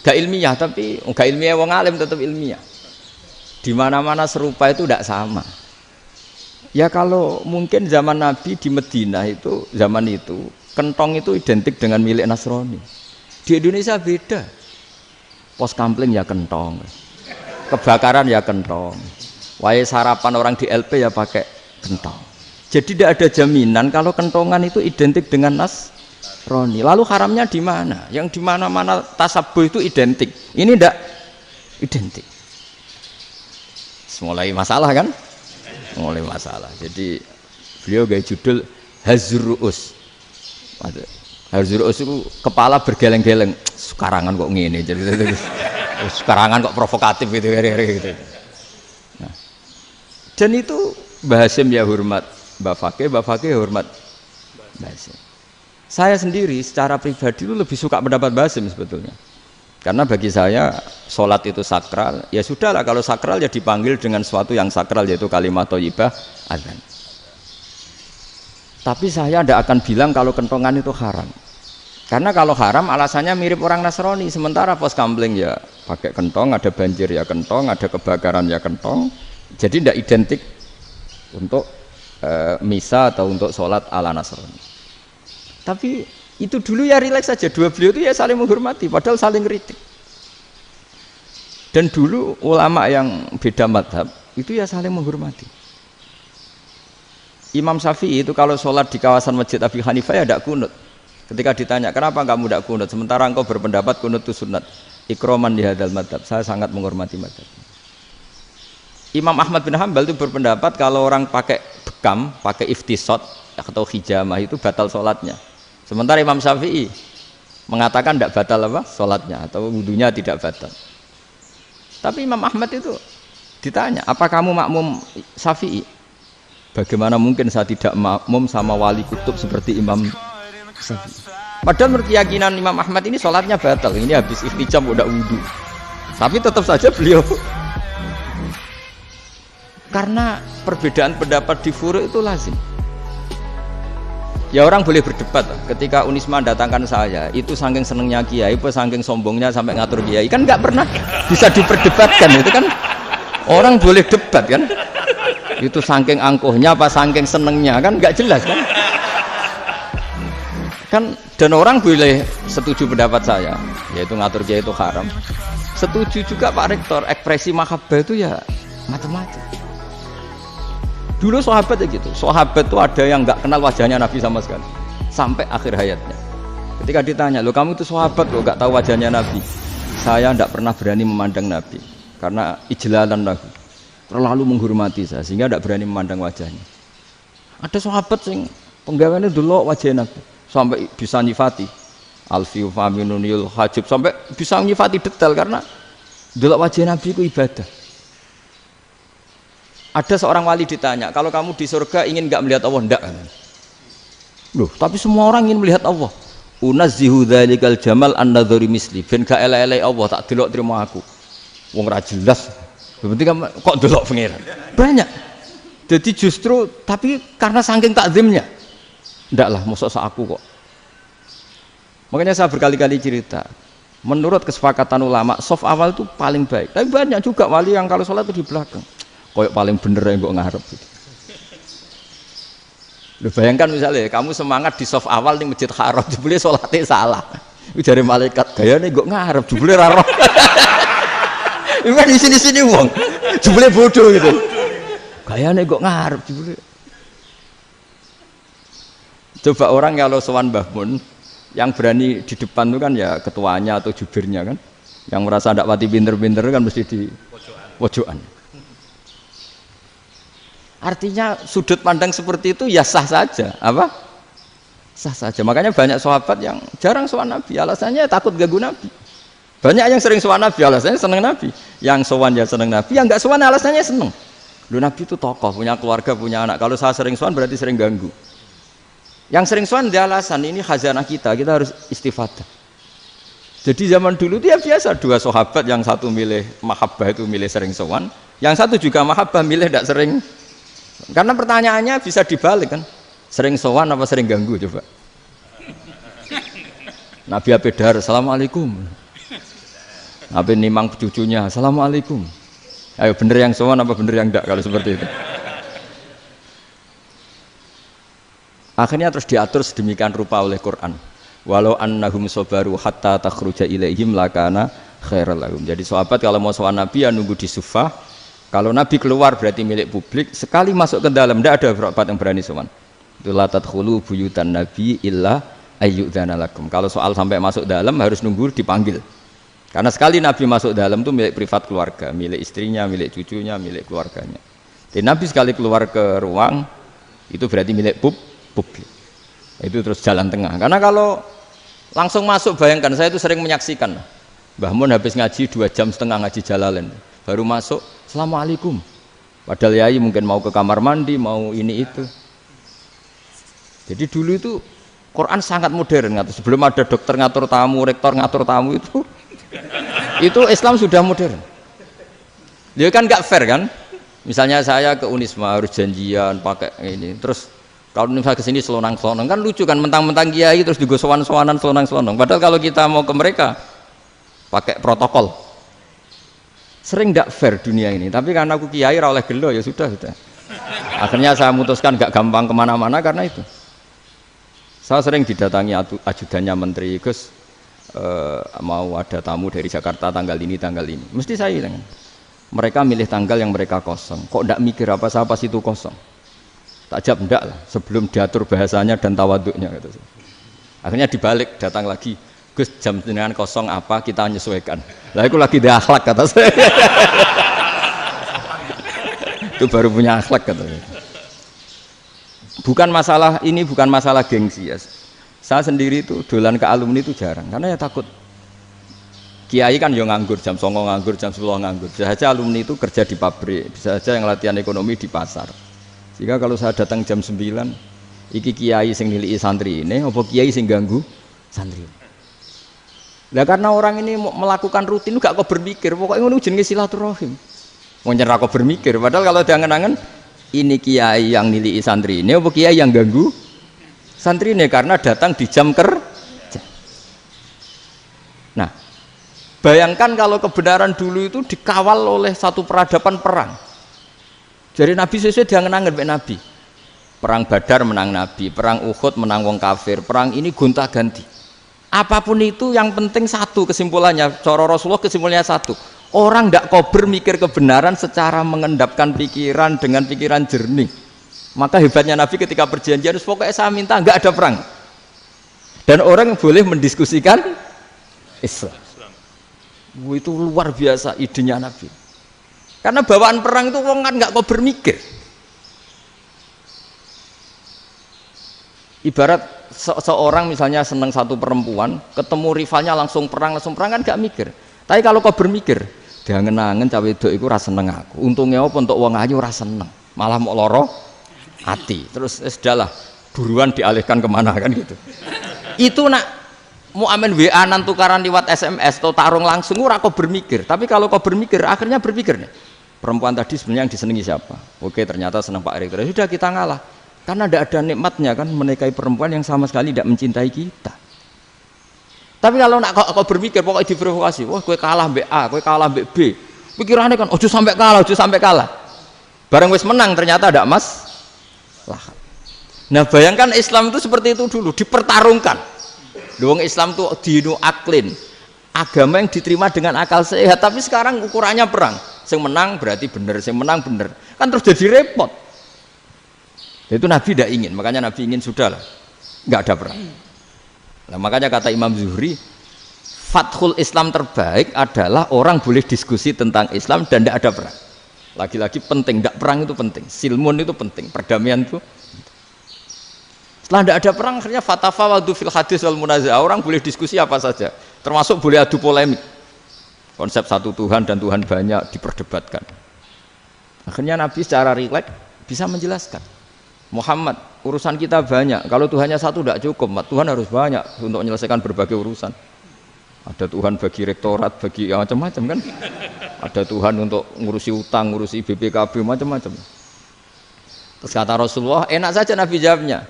gak ilmiah tapi gak ilmiah wong alim tetap ilmiah. Di mana-mana serupa itu tidak sama. Ya kalau mungkin zaman Nabi di Madinah itu zaman itu kentong itu identik dengan milik Nasrani. Di Indonesia beda. Pos kampling ya kentong, kebakaran ya kentong, wae sarapan orang di LP ya pakai kentong. Jadi tidak ada jaminan kalau kentongan itu identik dengan Nasrani. Lalu haramnya di mana? Yang di mana-mana tasabuh itu identik. Ini tidak identik. Mulai masalah kan? Mulai masalah. Jadi beliau gaya judul Hazruus. Hazruus itu kepala bergeleng-geleng. Sekarangan kok ngene. Jadi sekarangan kok provokatif gitu. Nah. Dan itu Mbah Hasyim ya hormat Mbah Fakih hormat Mbah Hasyim. Saya sendiri secara pribadi itu lebih suka pendapat Mbah Hasyim sebetulnya. Karena bagi saya sholat itu sakral, ya sudahlah kalau sakral ya dipanggil dengan sesuatu yang sakral yaitu kalimat thayyibah adzan. Tapi saya tidak akan bilang kalau kentongan itu haram. Karena kalau haram alasannya mirip orang Nasrani, sementara pos kampling ya pakai kentong, ada banjir ya kentong, ada kebakaran ya kentong. Jadi tidak identik untuk misa atau untuk sholat ala Nasrani. Tapi itu dulu ya rileks saja, dua beliau itu ya saling menghormati, padahal saling kritik. Dan dulu ulama yang beda madhab itu ya saling menghormati. Imam Syafi'i itu kalau sholat di kawasan Masjid Abi Hanifah ya tidak kunut. Ketika ditanya kenapa kamu tidak kunut, sementara engkau berpendapat kunut itu sunat. Ikroman di hadal madhab, saya sangat menghormati madhab. Imam Ahmad bin Hanbal itu berpendapat kalau orang pakai bekam, pakai iftisot atau hijamah itu batal sholatnya. Sementara Imam Syafi'i mengatakan tidak batal apa sholatnya atau wudunya tidak batal. Tapi Imam Ahmad itu ditanya, apa kamu makmum Syafi'i? Bagaimana mungkin saya tidak makmum sama wali kutub seperti Imam Syafi'i? Padahal menurut keyakinan Imam Ahmad ini sholatnya batal. Ini habis iftijam udah wudu. Tapi tetap saja beliau karena perbedaan pendapat di furu' itu lazim. Ya orang boleh berdebat ketika Unisma datangkan saya itu saking senengnya kiai apa saking sombongnya sampai ngatur kiai kan nggak pernah bisa diperdebatkan itu kan orang boleh debat kan itu saking angkuhnya apa saking senengnya kan nggak jelas kan dan orang boleh setuju pendapat saya yaitu ngatur kiai itu haram setuju juga Pak Rektor ekspresi mahabbah itu ya macam-macam. Dulu sahabat ya gitu, sahabat itu ada yang nggak kenal wajahnya Nabi sama sekali sampai akhir hayatnya. Ketika ditanya, lo kamu itu sahabat kok nggak tahu wajahnya Nabi? Saya tidak pernah berani memandang Nabi karena ijlalan Nabi terlalu menghormati saya sehingga tidak berani memandang wajahnya. Ada sahabat yang penggawaannya dulu wajah Nabi sampai bisa nyifati alfiu faminunil hajib sampai bisa nyifati detail karena dulu wajah Nabi itu ibadah. Ada seorang wali ditanya, kalau kamu di surga ingin nggak melihat Allah? Enggak. Loh, tapi semua orang ingin melihat Allah. Unazzihu dzalikal jamal an-nadhari misli. Ben gak elek-elek Allah tak delok terima aku. Wong ra jelas. Berarti kok delok pangeran. Banyak. Jadi justru tapi karena saking takzimnya. Enggak lah, mosok sak aku kok. Makanya saya berkali-kali cerita. Menurut kesepakatan ulama, soft awal itu paling baik. Tapi banyak juga wali yang kalau sholat itu di belakang. Koyok paling bener yang kok ngarep gitu. Lu bayangkan misalnya kamu semangat di soft awal di Masjid Haram jebule sholatnya salah. Itu dari malaikat gayane kok ngarep jebule ra roh. Iku kan di sini-sini wong. Jebule bodoh gitu. Gayane kok ngarep jebule. Coba orang kalau sowan Mbah Mun yang berani di depan itu kan ya ketuanya atau jubirnya kan. Yang merasa ndak pati pinter-pinter kan mesti di pojokan. Artinya sudut pandang seperti itu ya sah saja, apa? Sah saja. Makanya banyak sahabat yang jarang sowan Nabi, alasannya takut ganggu Nabi. Banyak yang sering sowan Nabi alasannya seneng Nabi. Yang sowan ya seneng Nabi, yang enggak sowan alasannya seneng. Lu Nabi itu tokoh, punya keluarga, punya anak. Kalau saya sering sowan berarti sering ganggu. Yang sering sowan dia alasan ini khazanah kita harus istifadah. Jadi zaman dulu dia biasa dua sahabat, yang satu milih mahabbah itu milih sering sowan, yang satu juga mahabbah milih tidak sering. Karena pertanyaannya bisa dibalik kan, sering sowan apa sering ganggu coba. Nabi Abedar, assalamualaikum. Nabi nimang cucunya, assalamualaikum. Ayo bener yang sowan apa bener yang enggak kalau seperti itu. Akhirnya terus diatur sedemikian rupa oleh Quran. Walau annahum sabaru hatta takhruja ilaihim lakana khairal lahum. Jadi sahabat kalau mau sowan Nabi ya nunggu di Sufah. Kalau Nabi keluar berarti milik publik. Sekali masuk ke dalam tidak ada sahabat yang berani sowan. Itu la tadkhulu buyutan nabi illa ayyudzana lakum. Kalau soal sampai masuk dalam harus nunggu dipanggil. Karena sekali Nabi masuk dalam itu milik privat keluarga, milik istrinya, milik cucunya, milik keluarganya. Jadi Nabi sekali keluar ke ruang itu berarti milik publik. Itu terus jalan tengah. Karena kalau langsung masuk, bayangkan saya itu sering menyaksikan. Mbah Mun habis ngaji 2,5 jam ngaji Jalalain, baru masuk, assalamualaikum. Padahal yai mungkin mau ke kamar mandi, mau ini itu. Jadi dulu itu Quran sangat modern. Sebelum ada dokter ngatur tamu, rektor ngatur tamu itu Islam sudah modern. Dia kan nggak fair kan? Misalnya saya ke Unisma harus janjian pakai ini, terus kalau misalnya ke sini selonang-selonang kan lucu kan, mentang-mentang kiai terus juga sowan-sowanan selonang-selonang. Padahal kalau kita mau ke mereka pakai protokol. Sering nggak fair dunia ini. Tapi karena aku kiai ra oleh gelo ya sudah. Akhirnya saya memutuskan nggak gampang kemana-mana karena itu. Saya sering didatangi ajudannya menteri, Gus. Mau ada tamu dari Jakarta tanggal ini mesti saya bilang mereka milih tanggal yang mereka kosong, kok tidak mikir apa pas itu kosong, tak jawab enggak lah sebelum diatur bahasanya dan tawaduknya gitu. Akhirnya dibalik datang lagi, Gus jam dengan kosong apa kita menyesuaikan lah, itu lagi dia akhlak kata saya. Itu baru punya akhlak kata saya. Bukan masalah gengsi ya. Saya sendiri itu dolan ke alumni itu jarang, karena ya takut. Kiai kan yo nganggur, jam 9 nganggur, jam 10 nganggur. Bisa saja alumni itu kerja di pabrik, bisa saja yang latihan ekonomi di pasar. Sehingga kalau saya datang jam 9, iki kiai sing nilai santri ini, apa kiai sing ganggu santri. Nah karena orang ini melakukan rutin, gak kok berpikir, pokoknya ngono jenenge silaturahim. Mau nyerah kok berpikir, padahal kalau diangen-angen, ini kiai yang nilai santri ini, apa kiai yang ganggu santri ini karena datang di jam kerja. Nah, bayangkan kalau kebenaran dulu itu dikawal oleh satu peradaban perang. Jadi Nabi sesuai diangen-angen mbek Nabi. Perang Badar menang Nabi, perang Uhud menang wong kafir, perang ini gonta-ganti. Apapun itu yang penting satu kesimpulannya, cara Rasulullah kesimpulannya satu. Orang tidak kober mikir kebenaran secara mengendapkan pikiran dengan pikiran jernih. Maka hebatnya Nabi ketika perjanjian, pokoknya saya minta nggak ada perang. Dan orang boleh mendiskusikan Islam. Itu luar biasa idenya Nabi. Karena bawaan perang itu orang kan nggak kok bermikir. Ibarat seorang misalnya senang satu perempuan, ketemu rivalnya langsung perang kan nggak mikir. Tapi kalau kau bermikir, diangen-angen cawe wedok iku ora seneng aku. Untungnya apa untuk wong ayu ora seneng, malah mau loro hati. Terus sudahlah, buruan dialihkan kemana kan gitu. Itu nak mau amen WA nan tukaran lewat SMS atau tarung langsung ora kau bermikir. Tapi kalau kau bermikir, akhirnya berpikir nih, perempuan tadi sebenarnya yang disenangi siapa? Oke, ternyata senang Pak Erik. Sudah kita ngalah. Karena tidak ada nikmatnya kan menikahi perempuan yang sama sekali tidak mencintai kita. Tapi kalau nak kau berpikir pokoknya diprovokasi, wah kue kalah mbek A, kue kalah mbek B. Pikirannya kan ojo sampai kalah. Bareng wis menang ternyata ada mas. Nah bayangkan Islam itu seperti itu dulu, dipertarungkan. Doang Islam itu dinu aklin, agama yang diterima dengan akal sehat. Tapi sekarang ukurannya perang, yang menang berarti benar, yang menang benar, kan terus jadi repot. Itu Nabi tidak ingin, makanya Nabi ingin sudahlah, nggak ada perang. Nah makanya kata Imam Zuhri, fathul Islam terbaik adalah orang boleh diskusi tentang Islam dan tidak ada perang. Lagi-lagi penting, tidak perang itu penting, silmun itu penting, perdamaian itu. Setelah tidak ada perang, akhirnya fatafawadu fil hadis wal munaza'ah, orang boleh diskusi apa saja, termasuk boleh adu polemik. Konsep satu Tuhan dan Tuhan banyak diperdebatkan. Akhirnya Nabi secara rileks bisa menjelaskan, Muhammad, urusan kita banyak. Kalau Tuhannya satu tidak cukup, Tuhan harus banyak untuk menyelesaikan berbagai urusan. Ada Tuhan bagi rektorat, bagi macam-macam kan. Ada Tuhan untuk ngurusi utang, ngurusi BPKB, macam-macam. Terus kata Rasulullah, enak saja Nabi jawabnya.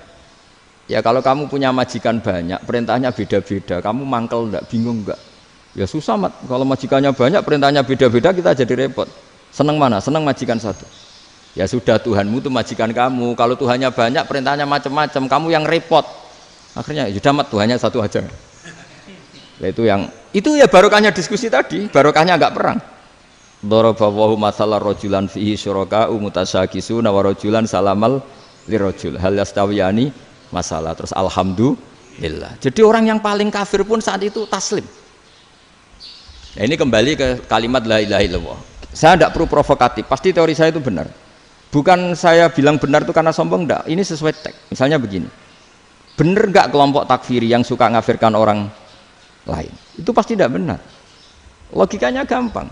Ya kalau kamu punya majikan banyak, perintahnya beda-beda, kamu mangkel enggak, bingung enggak? Ya susah mat, kalau majikannya banyak, perintahnya beda-beda, kita jadi repot. Senang mana? Senang majikan satu. Ya sudah, Tuhanmu itu majikan kamu. Kalau Tuhannya banyak, perintahnya macam-macam, kamu yang repot. Akhirnya ya sudah mat, Tuhannya satu aja. Nah, itu ya barokahnya diskusi tadi, barokahnya enggak perang. Daraballahu mathalan rajulan fihi syuraka'u mutasyakisuna wa rajulan salamal lirajul hal yastawiyani masalah. Terus alhamdulillah. Jadi orang yang paling kafir pun saat itu taslim. Nah, ini kembali ke kalimat la ilaha illallah. Saya tidak perlu provokatif, pasti teori saya itu benar. Bukan saya bilang benar itu karena sombong, enggak. Ini sesuai teks. Misalnya begini, benar enggak kelompok takfiri yang suka ngafirkan orang lain? Itu pasti tidak benar. Logikanya gampang.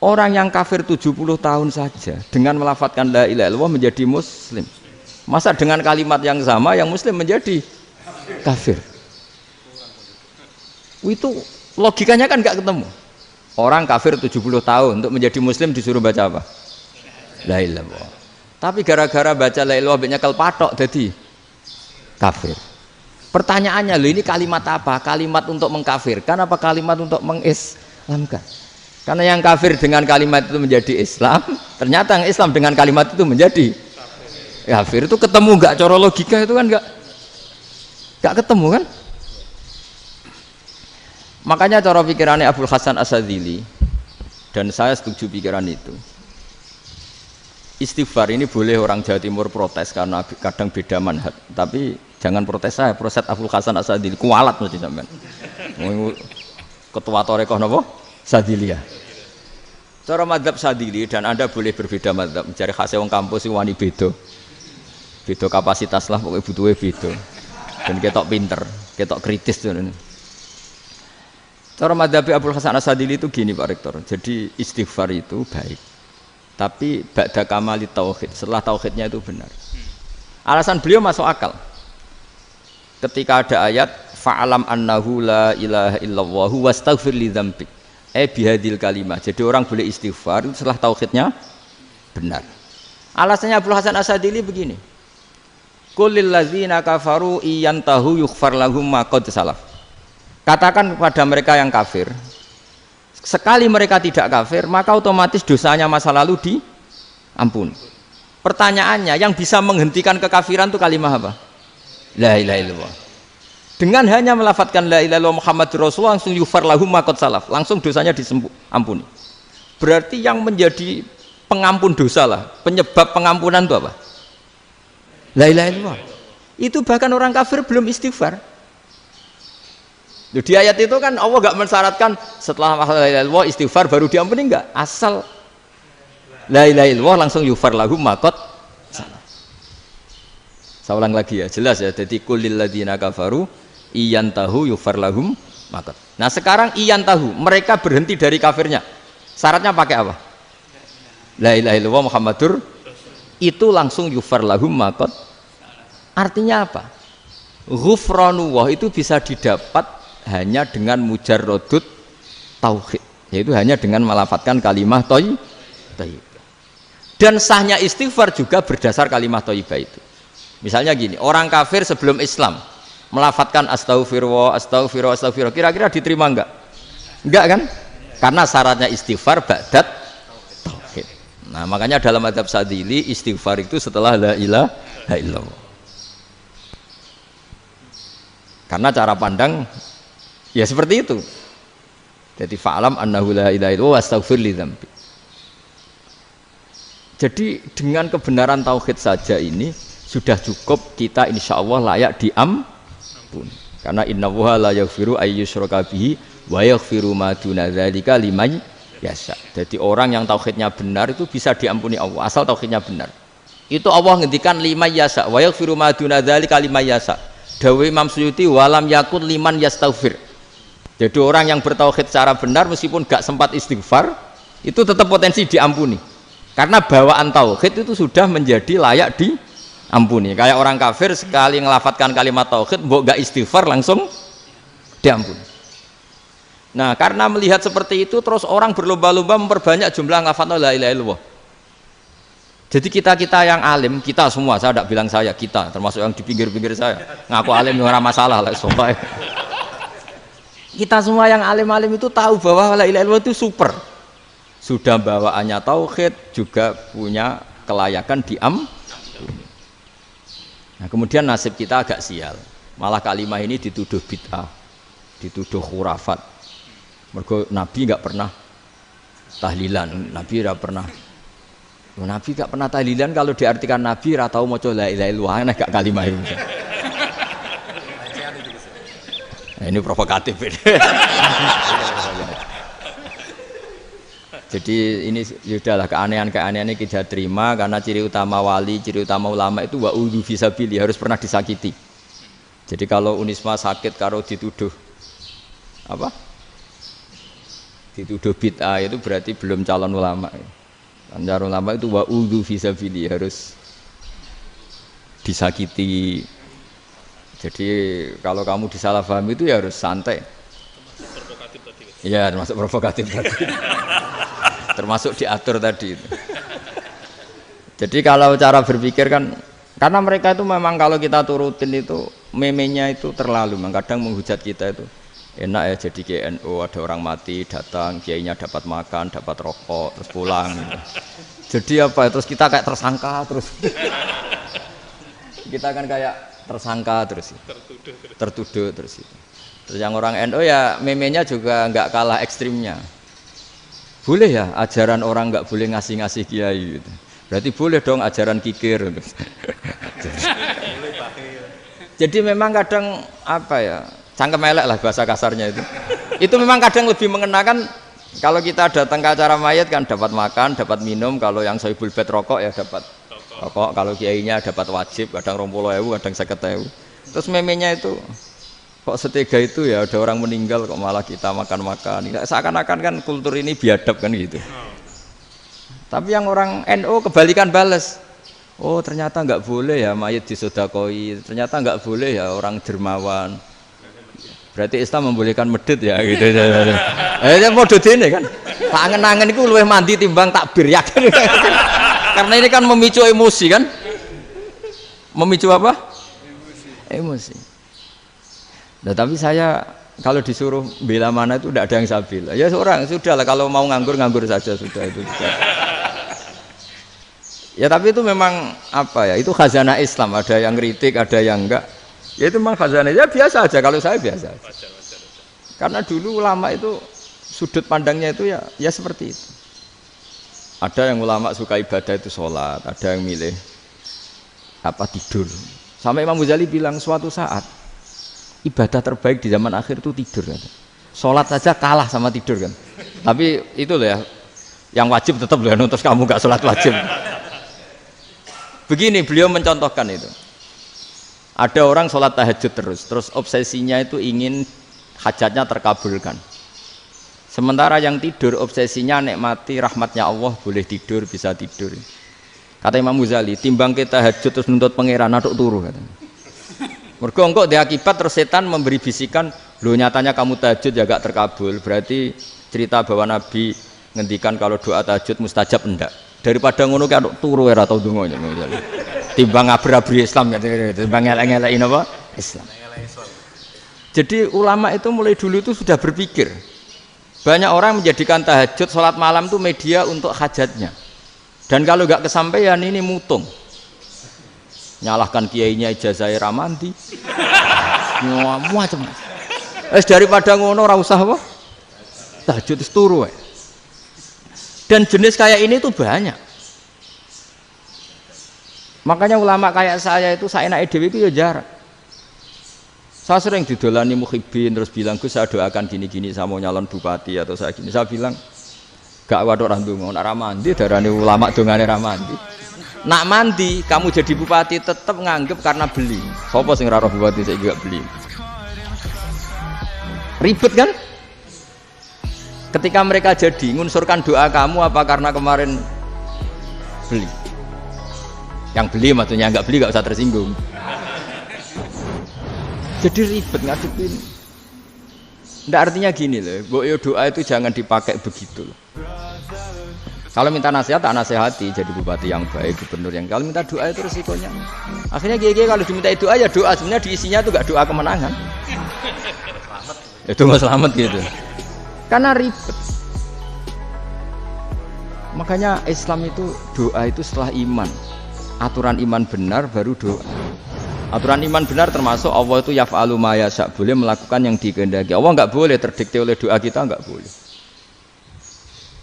Orang yang kafir 70 tahun saja dengan melafadzkan la ilaha illallah menjadi muslim. Masa dengan kalimat yang sama yang muslim menjadi kafir? Itu logikanya kan enggak ketemu. Orang kafir 70 tahun untuk menjadi muslim disuruh baca apa? La ilaha illallah. Tapi gara-gara baca la ilaha illallah nyekel patok jadi kafir. Pertanyaannya, loh ini kalimat apa? Kalimat untuk mengkafirkan apa kalimat untuk mengislamkan? Karena yang kafir dengan kalimat itu menjadi Islam, ternyata yang Islam dengan kalimat itu menjadi kafir. Itu ketemu enggak cara logika itu kan enggak ketemu kan? Makanya cara pikirannya Abul Hasan Asyadzili, dan saya setuju pikiran itu. Istighfar ini boleh orang Jawa Timur protes karena kadang beda manhaj, tapi jangan protes saya, protes Abul Hasan Asyadzili kualat mesti sampean. Ketua Torekoh napa? Sadziliyah. Cara madzhab Sadzili, dan Anda boleh berbeda madzhab, mencari khasnya wong kampus sing wani beda. Beda kapasitas lah, pokoknya butuhnya beda. Dan ketok pinter, ketok kritis tuh. Cara madzhab Abul Hasan Asyadzili itu gini Pak Rektor. Jadi istighfar itu baik. Tapi ba'da kamali tauhid, setelah tauhidnya itu benar. Alasan beliau masuk akal. Ketika ada ayat fa'alam annahu la ilaha illallah wastaghfir li dzambik. Bihadil kalimah. Jadi orang boleh istighfar itu setelah tauhidnya benar. Alasannya Abul Hasan Asyadzili begini. Qul lil ladzina kafaru iyantahu yughfar lahum ma qad salaf. Katakan kepada mereka yang kafir, sekali mereka tidak kafir, maka otomatis dosanya masa lalu diampuni. Pertanyaannya, yang bisa menghentikan kekafiran itu kalimat apa? La ilaha illallah. Dengan hanya melafadzkan la ilaha illallah Muhammadur Rasulullah, langsung yughfar lahum ma qad salaf, langsung dosanya diampuni. Berarti yang menjadi pengampun dosa lah, penyebab pengampunan itu apa? La ilaha illallah. Itu bahkan orang kafir belum istighfar. Di ayat itu kan Allah enggak mensyaratkan setelah la ilaha illallah istighfar baru diampuni, enggak. Asal la ilaha illallah langsung yughfar lahum ma qad salaf. Saya ulang lagi ya, jelas ya. Jadi kulil ladzina kafaru iyantahu yughfar lahum ma qad. Nah, sekarang iyantahu, mereka berhenti dari kafirnya. Syaratnya pakai apa? La ilaha illallah Muhammadur, itu langsung yughfar lahum ma qad. Artinya apa? Ghufranullah itu bisa didapat hanya dengan mujarrodut tauhid, yaitu hanya dengan melafadzkan kalimah thayyibah. Dan sahnya istighfar juga berdasar kalimah thayyibah itu. Misalnya gini, orang kafir sebelum Islam melafadzkan astaghfirullah, astaghfirullah, astaghfirullah, kira-kira diterima enggak? Enggak kan? Karena syaratnya istighfar ba'dat tauhid. Nah, makanya dalam madzhab Sadzili istighfar itu setelah la ilaha illallah. Karena cara pandang ya seperti itu. Jadi fa'alam annahu la ilaha illallah wastaghfir li dzambi. Jadi dengan kebenaran tauhid saja ini sudah cukup kita insyaallah layak diampun. Karena innallaha la yaghfiru ayyusyraka bihi wa yaghfiru ma duna dzalika liman yasha. Jadi orang yang tauhidnya benar itu bisa diampuni Allah asal tauhidnya benar. Itu Allah ngendikan liman yasha wa yaghfiru ma duna dzalika liman yasha. Dawe Imam Suyuti walam yakun liman yastaghfir. Jadi orang yang bertauhid secara benar meskipun gak sempat istighfar itu tetap potensi diampuni. Karena bawaan tauhid itu sudah menjadi layak diampuni. Kayak orang kafir sekali ngelafatkan kalimat tauhid, mbok gak istighfar langsung diampuni. Nah, karena melihat seperti itu terus orang berlomba-lomba memperbanyak jumlah ngelafatkan la ilaha illallah. Jadi kita yang alim, kita semua, saya tidak bilang saya, kita termasuk yang di pinggir-pinggir saya ngaku alim yang orang masalah lah, soalnya kita semua yang alim-alim itu tahu bahwa la ilaha illallah itu super, sudah bawaannya tauhid, juga punya kelayakan Nah, kemudian nasib kita agak sial, malah kalimat ini dituduh bid'ah, dituduh khurafat. Mergo Nabi nggak pernah tahlilan, Nabi nggak pernah. Nabi gak pernah tahlilan kalau diartikan Nabi ra tau maca la ilaha illallah nek gak kalimat itu. Nah, ini provokatif ini. Jadi ini sudahlah keanehan-keanehan ini kita terima karena ciri utama wali, ciri utama ulama itu wa udhu fisabilillah, harus pernah disakiti. Jadi kalau Unisma sakit karo dituduh apa? Dituduh bid'ah itu berarti belum calon ulama. Anjar ulama itu wa udhu fisabilillah, harus disakiti. Jadi kalau kamu disalahpahami itu ya harus santai. Provokatif tadi. Iya, termasuk provokatif tadi. Termasuk diatur tadi itu. Jadi kalau cara berpikir kan, karena mereka itu memang kalau kita turutin itu memenya itu terlalu, kadang menghujat kita itu. Enak ya jadi KNU, ada orang mati datang, kiainya dapat makan, dapat rokok, terus pulang gitu. Jadi apa, terus kita kayak tersangka terus. Kita kan kayak tersangka terus, tertuduh terus itu. Terus yang orang NU ya memenya juga nggak kalah ekstrimnya. Boleh ya ajaran orang nggak boleh ngasih-ngasih kiai gitu. Berarti boleh dong ajaran kikir. Jadi memang kadang apa ya, cangkem elek lah bahasa kasarnya itu. Itu memang kadang lebih mengenakan kalau kita datang ke acara mayat kan dapat makan, dapat minum. Kalau yang sohibul bed rokok ya dapat rokok. Kalau kiainya dapat wajib, kadang 20.000, kadang 50.000. Terus memenya itu kok setega itu ya, ada orang meninggal kok malah kita makan-makan. Seakan-akan kan kultur ini biadab kan gitu. Tapi yang orang NU kebalikan balas. Oh ternyata nggak boleh ya mayat disodakoi, ternyata nggak boleh ya orang dermawan. Berarti Islam membolehkan medit ya gitu. Model ini kan. Tak angen-angen itu luwih mandi timbang takbir ya kan. Karena ini kan memicu emosi kan. Memicu apa? Emosi. Nah, tapi saya kalau disuruh bela mana itu tidak ada yang saya bela. Ya seorang sudahlah, kalau mau nganggur saja sudah itu. Ya tapi itu memang apa ya, itu khazanah Islam, ada yang kritik, ada yang enggak. Ya itu memang khazanah, ya biasa aja, kalau saya biasa aja. Karena dulu ulama itu sudut pandangnya itu ya seperti itu. Ada yang ulama suka ibadah itu sholat, ada yang milih apa tidur. Sampai Imam Ghazali bilang suatu saat ibadah terbaik di zaman akhir itu tidur kan. Sholat saja kalah sama tidur kan. Tapi itu loh ya, yang wajib tetap loh, terus kamu gak sholat wajib. Begini beliau mencontohkan itu. Ada orang sholat tahajud terus obsesinya itu ingin hajatnya terkabulkan. Sementara yang tidur obsesinya nikmati rahmatnya Allah, boleh tidur, bisa tidur. Kata Imam Ghazali, timbang kita tahajud terus nuntut pangeran aduk turu katanya. Mergo engko dia akibat terus setan memberi bisikan, lho nyatanya kamu tahajud ya gak terkabul, berarti cerita bahwa Nabi ngendikan kalau doa tahajud mustajab enggak. Daripada ngono ki aduk turu ora tau ndonga. Timbang ngabri-abri Islam ya, timbang ngelek-ngelekin apa? Islam. Jadi ulama itu mulai dulu itu sudah berpikir. Banyak orang menjadikan tahajud, sholat malam itu media untuk hajatnya. Dan kalau nggak kesampaian ini mutung. Nyalahkan kiainya ijazah ramandi. Macam. Daripada ngono ora usah apa? Tahajud itu turu. Dan jenis kayak ini tuh banyak. Makanya ulama kayak saya itu saenake dhewe itu ya jarak. Saya sering didolani mukhibin terus bilang, Gus saya doakan gini-gini, saya mau nyalon bupati atau saya gini. Saya bilang gak waduh orang dongo, nak ramandi darani ulama dongane ramandi. Nak mandi kamu jadi bupati tetap nganggep karena beli. Sopo sing ora bupati saya juga beli. Ribet kan? Ketika mereka jadi ngunsurkan doa kamu apa karena kemarin beli? Yang beli maksudnya, nggak beli nggak usah tersinggung. Jadi ribet ngadepin. Nggak, artinya gini loh, doa itu jangan dipakai begitu loh. Kalau minta nasihat, tak nasihati jadi bupati yang baik, gubernur yang. Kalau minta doa itu resikonya. Akhirnya gigi kalau diminta doa ya doa, sebenarnya diisinya itu gak doa kemenangan. Itu nggak selamat gitu. Karena ribet. Makanya Islam itu doa itu setelah iman. Aturan iman benar baru doa. Aturan iman benar termasuk Allah itu yaf'alu ma yasha, boleh melakukan yang dikehendaki. Allah nggak boleh terdikte oleh doa kita, nggak boleh.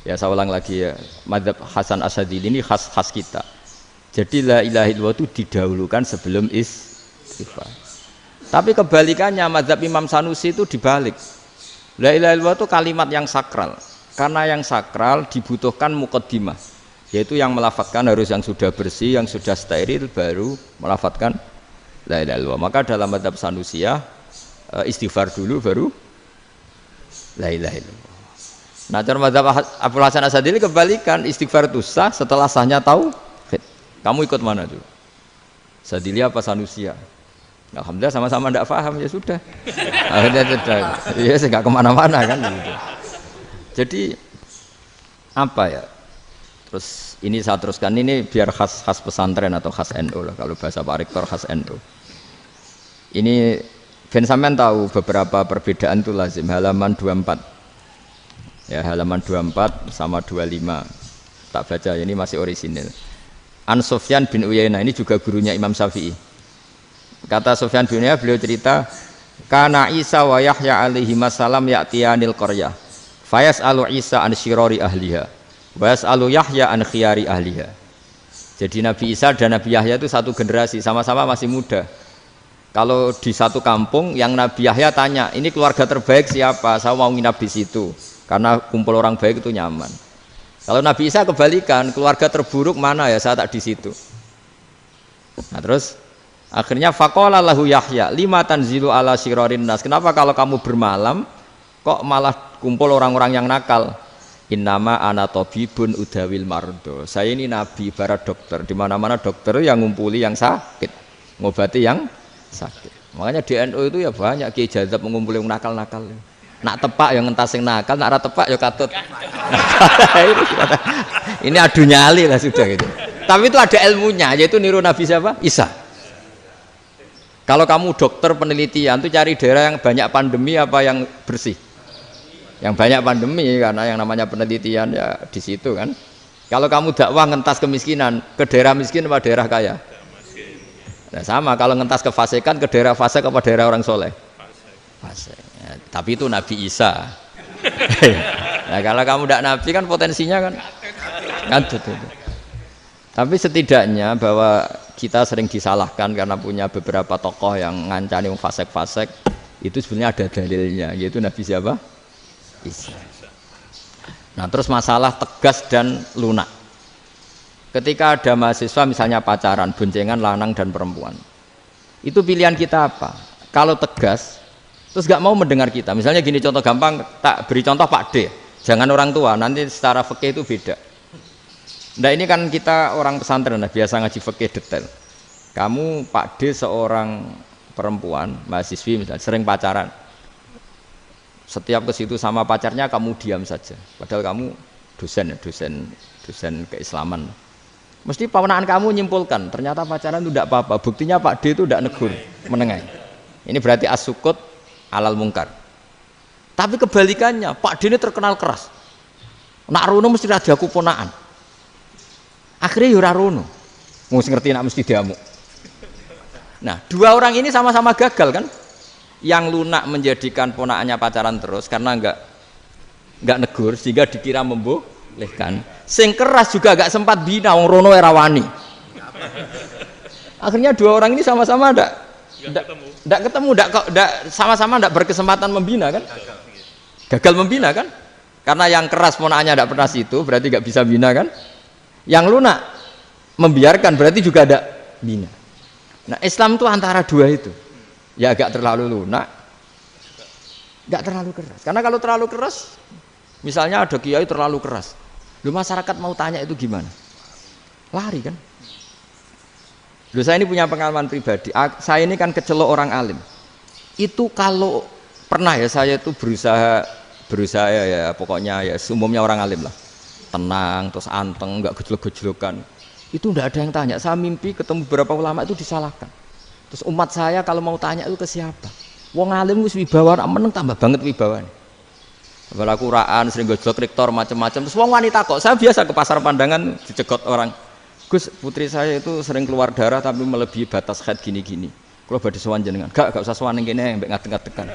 Ya saya ulang lagi ya, madzhab Hasan Asyadzili ini khas kita. Jadi la ilaha illallah itu didahulukan sebelum istighfar. Tapi kebalikannya madzhab Imam Sanusi itu dibalik. La ilaha illallah itu kalimat yang sakral. Karena yang sakral dibutuhkan muqaddimah, yaitu yang melafadzkan harus yang sudah bersih, yang sudah steril baru melafadzkan la ilaha illallah. Maka dalam madzhab Sanusiyah istighfar dulu baru la ilaha illallah. Nah, cara madzhab Abdul Hasan Asyadzili kebalikan, istighfar itu sah setelah sahnya tauhid. Kamu ikut mana tuh? Asyadzili apa Sanusiyah? Alhamdulillah sama-sama tidak paham, ya sudah. Akhirnya sudah. Ya enggak kemana-mana kan gitu. Jadi apa ya? Terus ini saya teruskan, ini biar khas pesantren atau khas NU lah, kalau bahasa Pak Rektor khas NU. Ini Ben sampean tahu beberapa perbedaan itu lazim, halaman 24. Ya, halaman 24 sama 25. Tak baca, ini masih orisinil. An Sufyan bin Uyainah, ini juga gurunya Imam Syafi'i. Kata Sufyan bin Uyainah, beliau cerita, kana Isa wa Yahya alaihi salam ya'tiyanil qaryah. Fayas'alu Isa an syirari ahliha. Wa yas'alu Yahya an khiyari ahliha. Jadi Nabi Isa dan Nabi Yahya itu satu generasi, sama-sama masih muda. Kalau di satu kampung yang Nabi Yahya tanya, ini keluarga terbaik siapa? Saya mau nginap di situ. Karena kumpul orang baik itu nyaman. Kalau Nabi Isa kebalikan, keluarga terburuk mana ya, saya tak di situ. Nah terus akhirnya faqala lahu Yahya lima tanzilu ala syirarin nas. Kenapa kalau kamu bermalam kok malah kumpul orang-orang yang nakal? Innama ana tabibun udawil mardo. Saya ini nabi, ibarat dokter. Di mana-mana dokter yang ngumpuli yang sakit, ngobati yang sakit. Makanya di NU itu ya banyak Kiai Jazab mengumpuli yang nakal-nakal. Nak tepak yang ngentas yang nakal, nak ora tepak ya katut. Ini adu nyali lah sudah gitu. Tapi itu ada ilmunya, yaitu niru Nabi siapa? Isa. Kalau kamu dokter penelitian tuh cari daerah yang banyak pandemi apa yang bersih? Yang banyak pandemi, karena yang namanya penelitian ya di situ kan. Kalau kamu dakwah ngentas kemiskinan, ke daerah miskin apa daerah kaya? Nah sama, kalau ngentas kefasikan, ke daerah fasik apa daerah orang soleh? Fasik. Ya, tapi itu Nabi Isa. Nah kalau kamu tidak Nabi kan potensinya kan ngadut itu. Tapi setidaknya bahwa kita sering disalahkan karena punya beberapa tokoh yang ngancani fasik-fasik, itu sebenarnya ada dalilnya, yaitu Nabi siapa? Isa. Nah terus masalah tegas dan lunak. Ketika ada mahasiswa misalnya pacaran, boncengan lanang dan perempuan, itu pilihan kita apa? Kalau tegas terus gak mau mendengar kita, misalnya gini contoh gampang, tak beri contoh Pak D, jangan orang tua, nanti secara fikih itu beda. Nah ini kan kita orang pesantren lah, biasa ngaji fikih detail. Kamu Pak D seorang perempuan, mahasiswi misalnya, sering pacaran, setiap ke situ sama pacarnya kamu diam saja, padahal kamu dosen keislaman. Mesti pamanaan kamu nyimpulkan, ternyata pacaran itu tidak apa-apa, buktinya Pak D itu tidak negur, menengahi. Ini berarti as-sukut alal mungkar. Tapi kebalikannya, Pak D ini terkenal keras. Nak rono mesti rajaku ponaan. Akhirnya yura rono. Mesti ngerti nak mesti diamuk. Nah, dua orang ini sama-sama gagal kan? Yang lunak menjadikan ponaannya pacaran terus karena enggak negur sehingga dikira membolehkan. Sing keras juga enggak sempat bina wong rono era wani. Akhirnya dua orang ini sama-sama enggak ketemu, sama-sama enggak berkesempatan membina kan? Gagal membina kan? Karena yang keras ponaannya enggak pernah situ, berarti enggak bisa bina kan? Yang lunak membiarkan berarti juga enggak bina. Nah, Islam itu antara dua itu. Ya agak terlalu lunak, Enggak terlalu keras. Karena kalau terlalu keras, misalnya ada kiai terlalu keras. Loh masyarakat mau tanya itu gimana? Lari kan? Loh saya ini punya pengalaman pribadi. Saya ini kan kecelok orang alim. Itu kalau pernah ya saya itu berusaha ya pokoknya ya umumnya orang alim lah. Tenang, terus anteng, enggak gejlok-gejlokan. Itu enggak ada yang tanya. Saya mimpi ketemu beberapa ulama itu disalahkan. Terus umat saya kalau mau tanya itu ke siapa? Wong alim wis wibawa, meneng tambah banget wibawane. Kalau Quran sering gojlok rektor macam-macam. Terus wong wanita kok, saya biasa ke pasar pandangan dicegot orang. Gus, putri saya itu sering keluar darah tapi melebihi batas haid gini-gini. Kalau badhe sowan jenengan, gak usah sowan ning kene mbek ngadeg-ngadegan.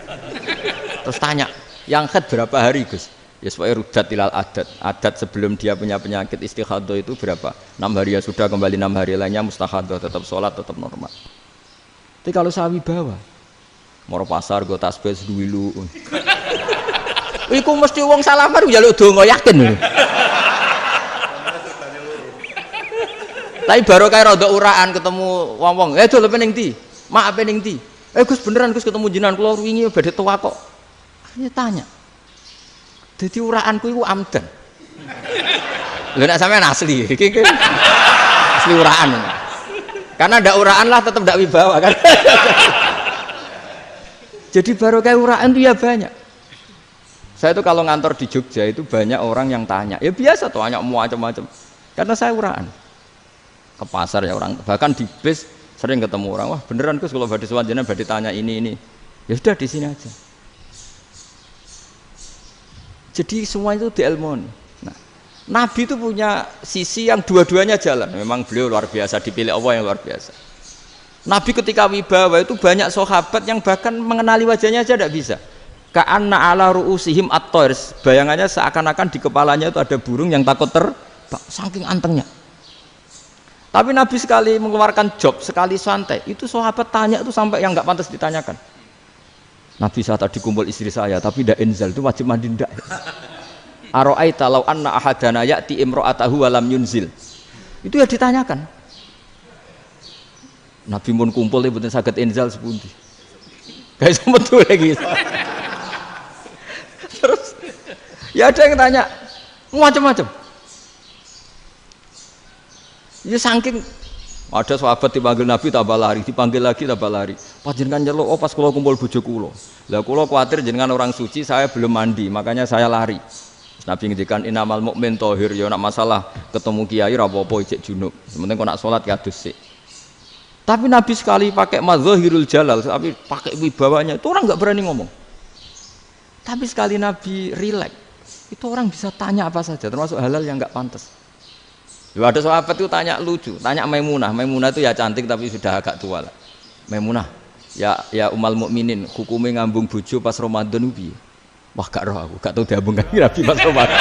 Terus tanya, yang haid berapa hari, Gus? Ya supaya rudat ilal adat. Adat sebelum dia punya penyakit istihadah itu berapa? 6 hari ya sudah, kembali 6 hari lainnya mustahadah, tetap sholat, tetap normal. Tapi kalau saya wibawa, moro pasar go tasbih duwilu. Iku mesti wong salaman njaluk donga yakin. Tapi baru kayak rada uraan ketemu wong-wong. Dol ning ndi? Mak ning ndi? Gus beneran Gus ketemu jenengan kula wingi badhe tuwa kok. Akhirnya tanya. Dadi uraanku iku amdan. Lha nek sampean asli, iki asli uraan. Karena ndak uraan lah tetap ndak wibawa kan. Jadi baru kayak uraan itu ya banyak. Saya itu kalau ngantor di Jogja itu banyak orang yang tanya. Ya biasa tuh tanya macam-macam. Karena saya uraan. Ke pasar ya orang, bahkan di bis sering ketemu orang. Wah beneran Gus kalau badhe sowan jenengan badhe tanya ini. Ya sudah di sini aja. Jadi semua itu diilmoni. Nah, Nabi itu punya sisi yang dua-duanya jalan. Memang beliau luar biasa, dipilih Allah yang luar biasa. Nabi ketika wibawa itu banyak sahabat yang bahkan mengenali wajahnya aja tidak bisa. Ka'anna ala ru'usihim at-tayr. Bayangannya seakan-akan di kepalanya itu ada burung yang takut terbang, saking antengnya. Tapi Nabi sekali mengeluarkan job, sekali santai, itu sahabat tanya itu sampai yang nggak pantas ditanyakan. Nabi saat tadi kumpul istri saya, tapi tidak inzal itu wajib mandi ndak. Aro'aita law anna ahadana ya'ti imro'atahu walam yunzil. Itu ya ditanyakan. Nabi pun kumpul itu betul saged inzal sepundi. Guys betul lagi. Terus ya ada yang tanya macam-macam. Ya saking ada sahabat dipanggil Nabi tambah lari, dipanggil lagi tambah lari. Panjenengan nyeluk, oh pas kula kumpul bojo kula. Lah kula kuwatir jenengan orang suci, saya belum mandi, makanya saya lari. Nabi ngendikan innamal mukmin thahir, ya nak masalah ketemu kiai ra apa-apa ijek junub. Sementing kok nak salat kados sik. Tapi Nabi sekali pakai madzahirul jalal, tapi pakai wibawanya, itu orang enggak berani ngomong. Tapi sekali Nabi rileks, itu orang bisa tanya apa saja, termasuk halal yang enggak pantas. Loh, ada sahabat itu tanya lucu, tanya Maimunah. Maimunah itu ya cantik tapi sudah agak tua lah. Maimunah, ya umal mukminin, hukumnya ngambung bojo pas Ramadan piye? Wah gak roh aku, gak tahu diambung kan Nabi pas Ramadan.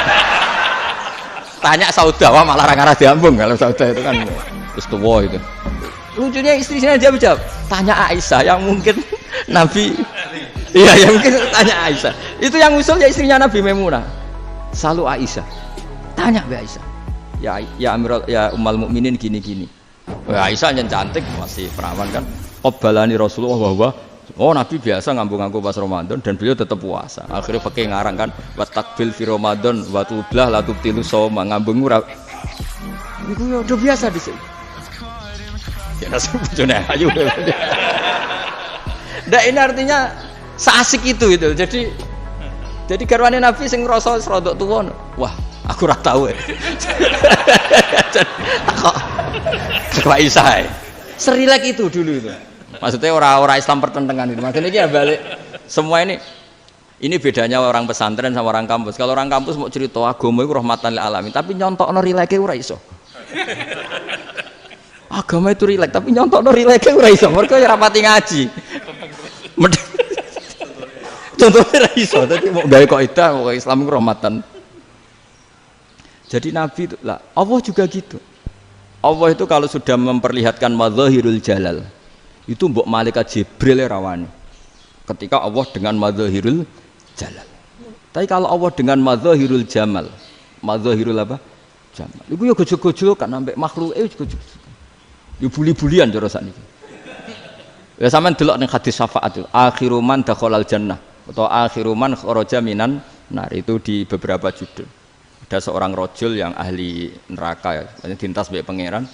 Tanya sauda, wah malah orang-orang diambung kalau sauda itu kan terus tua itu. Lucunya istrinya dia jawab, tanya Aisyah yang mungkin Nabi, iya yang mungkin tanya Aisyah. Itu yang usul ya istrinya Nabi Maimunah. Selalu Aisyah, tanya be Aisyah. Ya Amirul ya umal mukminin gini-gini. Aisyah yang cantik masih perawan kan. Qabbalani Rasulullah bahwa Nabi biasa ngambung-ngambung pas Ramadan dan beliau tetap puasa. Akhirnya pakai ngarang kan wa takbil fi Ramadan wa tublah la tubtilu shauma ngambung ora. Itu ya udah biasa di sini. Ya nasib bojone ayu. Nah ini artinya seasik itu. Jadi garwane Nabi sing ngrasa rodok tuwa. Wah, aku ora tau. Kok Aisyah. Serilek itu dulu itu. Maksudnya orang-orang Islam pertentangan itu. Maksudnya ini ya balik semua ini bedanya orang pesantren sama orang kampus. Kalau orang kampus mau cerita agama itu rahmatan lil alamin, tapi nyontokno rileke ora iso. Agama itu rilek, tapi nyontokno rileke ora iso. Mergo ya rapati ngaji. Contohnya ora iso, dadi mau gawe kaidah kok Islam itu rahmatan. Jadi Nabi itu lah, Allah juga gitu. Allah itu kalau sudah memperlihatkan madzahirul jalal, itu mbok malaikat Jibril rawani. Ketika Allah dengan madzahirul jalal. Tapi kalau Allah dengan madzahirul jamal, madzahirul apa? Jamal. Iku ya gojol-gojol kan ambek makhluke gojol. Ya buli-bulian cara sakniki. Ya sampean delok ning hadis syafaat itu, akhiru man dakhalal jannah atau akhiru man kharaja minan nar, itu di beberapa judul. Ada seorang rajul yang ahli neraka ya, dintas mbek pangeran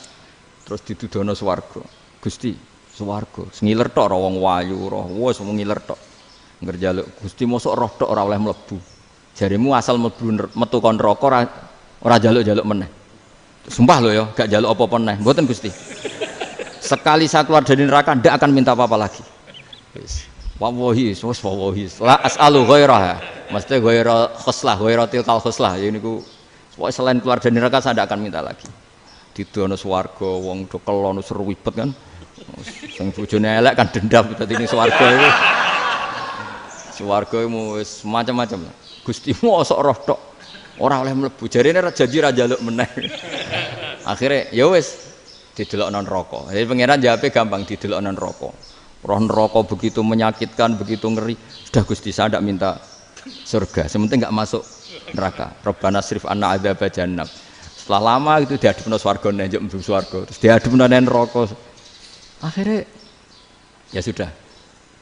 terus didudono swarga. Gusti, swarga sengiler tok ora wong wayu roh, wis wong ngiler tok. Ngerjaluk Gusti mosok roh tok ora oleh mlebu. Jarimu asal mlebu metu kon neraka ora jaluk-jaluk meneh. Sumpah lho ya, gak jaluk apa-apa meneh. Mboten Gusti. Sekali saya keluar dari neraka ndak akan minta apa-apa lagi. Wis. Wallahi, wallahi. La as'alu ghairaha. Mesti ghaira khoslah, ghaira tilkal khoslah. Ya niku pokoke selain keluar dari neraka saya ndak akan minta lagi. Didono swarga wong do kelon seruwibet kan. Sing bojone elek kan dendam dadi ning swarga iku. Swarga wis macam-macam. Gusti mosok roh tok ora oleh mlebu. Jarene janji ra njaluk meneh. Akhire ya wis didelokno neraka. Jadi pangeran jawabe gampang, didelokno neraka. Roh neraka begitu menyakitkan, begitu ngeri. Sudah Gusti saya tidak minta surga, sementing enggak masuk neraka. Rabbana srif anna adzab jahannam. Setelah lama itu diadepno swarga njuk mlebu swarga, terus diadepno neraka. Akhirnya ya sudah.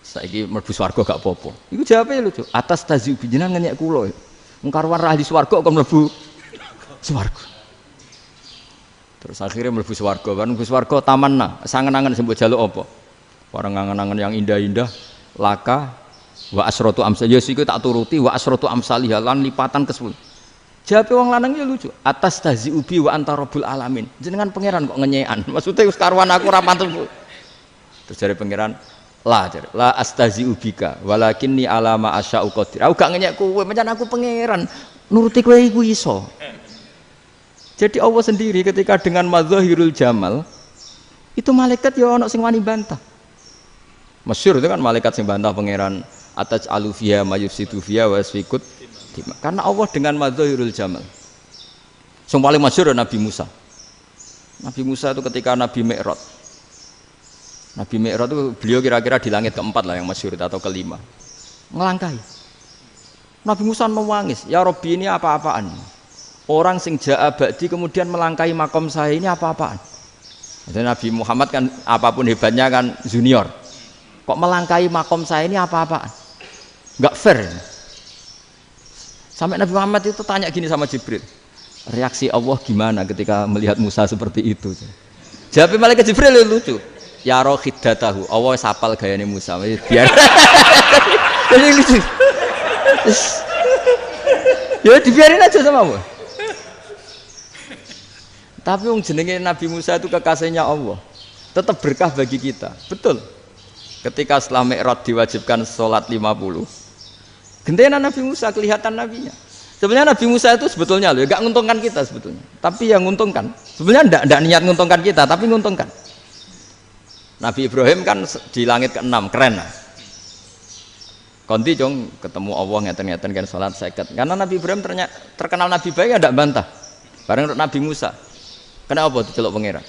Saiki mlebu swarga gak apa-apa. Iku jawabe lucu. Atas taziu jenengan ngenyek kula. Wong karuan ra ahli swarga kok mlebu swarga. Terus akhirnya mlebu swarga, kan mlebu swarga tamanna, sangen-angen sing mbok jaluk apa? Orang angen-angen yang indah-indah, laka wa asratu amsal. Ya iku tak turuti wa asratu amsalih lan lipatan ke-10. Jawabe wong lanang ya lucu. Atas tazi ubi wa anta rabbul alamin. Jenengan pangeran kok ngenyekan. Maksudnya wis karuan aku ora pantes. Terus jare pangeran, la astazi ubika walakinni ala ma asya'u qadir. Aku gak ngenyek kowe, pancen aku pangeran. Nuruti kowe iku iso. Jadi Allah sendiri ketika dengan madzahirul jamal itu malaikat ya ono sing wani bantah. Masyhur itu kan malaikat sing bantah pangeran ataj alufiya mayufsidu fiya wasfikut. Karena Allah dengan madzahirul jamal. Yang paling masyhur Nabi Musa. Nabi Musa itu ketika Nabi Mi'raj. Nabi Mi'raj itu beliau kira-kira di langit keempat lah yang masyhur atau kelima. Ngelangkai. Nabi Musa menangis, "Ya Rabbi, ini apa-apaan? Orang sing ja'a ba'di kemudian melangkai makom saya ini apa-apaan?" Jadi Nabi Muhammad kan apapun hebatnya kan junior. Kok melangkai makom saya ini apa-apaan? Enggak fair. Sampai Nabi Muhammad itu tanya gini sama Jibril. Reaksi Allah gimana ketika melihat Musa seperti itu? Jawab malaikat Jibril lucu. Ya roh khiddatahu. Allah sapal gayane Musa. Biar. Jadi lucu. Ya dibiarin aja sama Allah. Tapi wong jenenge Nabi Musa itu kekasihnya Allah. Tetap berkah bagi kita. Betul. Ketika setelah Mi'raj diwajibkan sholat 50. Gentenan Nabi Musa kelihatan nabinya. Sebenarnya Nabi Musa itu sebetulnya loh, enggak nguntungkan kita sebetulnya. Tapi yang nguntungkan. Sebenarnya enggak niat nguntungkan kita, tapi nguntungkan. Nabi Ibrahim kan di langit ke-6, keren lah. Konti dong ketemu Allah ngeten-ngeten kan sholat 50. Karena Nabi Ibrahim terkenal Nabi baik ya enggak bantah. Bareng Nabi Musa. Kenapa diceluk pangeran?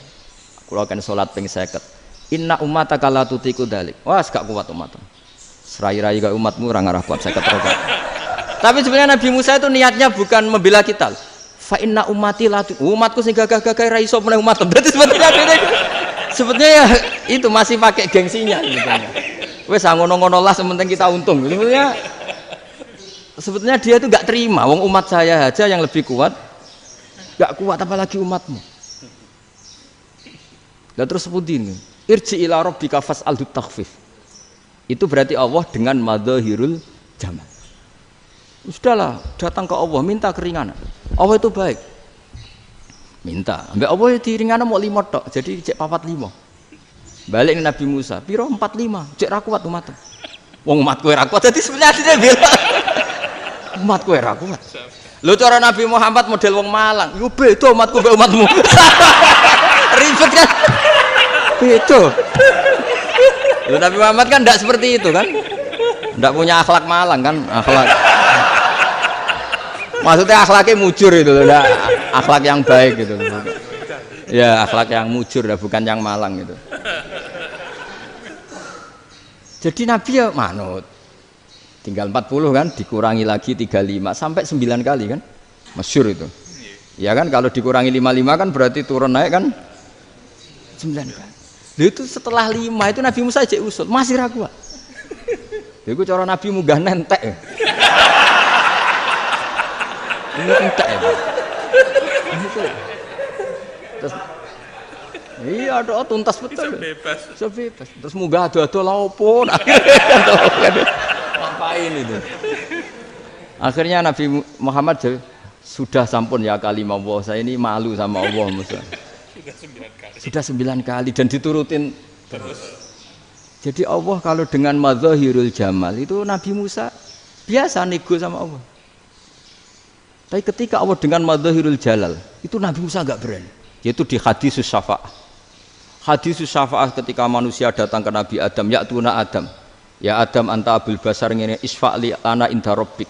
Kula kan salat ping 50. Inna ummataka la tutiku dalik. Wah, gak kuat umatmu. Serai-rai gak umatmu ora ngarah kuat 50 rakaat. Tapi sebenarnya Nabi Musa itu niatnya bukan membela kita. Fa inna ummati la umatku sing gagah-gagah ra iso meneh umat. Berarti sebetulnya ya itu masih pakai gengsinya sebetulnya. Wes ngono-ngono lah sementing kita untung. Sebetulnya dia itu gak terima wong umat saya aja yang lebih kuat. Gak kuat apalagi umatmu. Dan terus sebutin irji ila rabbika fas'alhu takhfif. Itu berarti Allah dengan madzahirul jamal. Sudahlah, datang ke Allah minta keringanan. Allah itu baik. Minta. Ambek Allah diringana mau 5 tok, jadi cek 45. Balik nih Nabi Musa, piro 45, cek ra kuat umatmu. Wong umatku ra kuat, jadi sebenarnya dia bilang umatku ra kuat. Lho cara Nabi Muhammad model wong Malang, yo beda umatku mbek umatmu. Ribet kan? Itu. Lalu Nabi Muhammad kan tidak seperti itu kan? Tidak punya akhlak Malang kan? Akhlak. Maksudnya akhlaknya mujur itu, tidak akhlak yang baik gitu. Ya akhlak yang mujur, bukan yang Malang gitu. Jadi Nabi ya manut. Tinggal 40 kan, dikurangi lagi 35 sampai 9 kali kan? Masyhur itu. Ya kan kalau dikurangi 55 kan berarti turun naik kan? 9 kali. Itu setelah 5 itu Nabi Musa cek usul masih ragu. Iku cara Nabi munggah nentek. Ini entek ya. Terus iya ada tuntas betul. Sebebas. Terus munggah ado-ado lha opo? Ngapain itu? Akhirnya Nabi Muhammad sudah sampun ya kalimah Allah, saya ini malu sama Allah Musa. Sudah 9 kali dan diturutin terus. Jadi Allah kalau dengan madzahirul jamal itu Nabi Musa biasa nego sama Allah. Tapi ketika Allah dengan madzahirul jalal itu Nabi Musa enggak berani. Yaitu di hadisus syafa'ah. Hadisus syafa'ah ketika manusia datang ke Nabi Adam, ya tuna Adam. Ya Adam anta abul basar ngene isfa'li ana inda rabbik.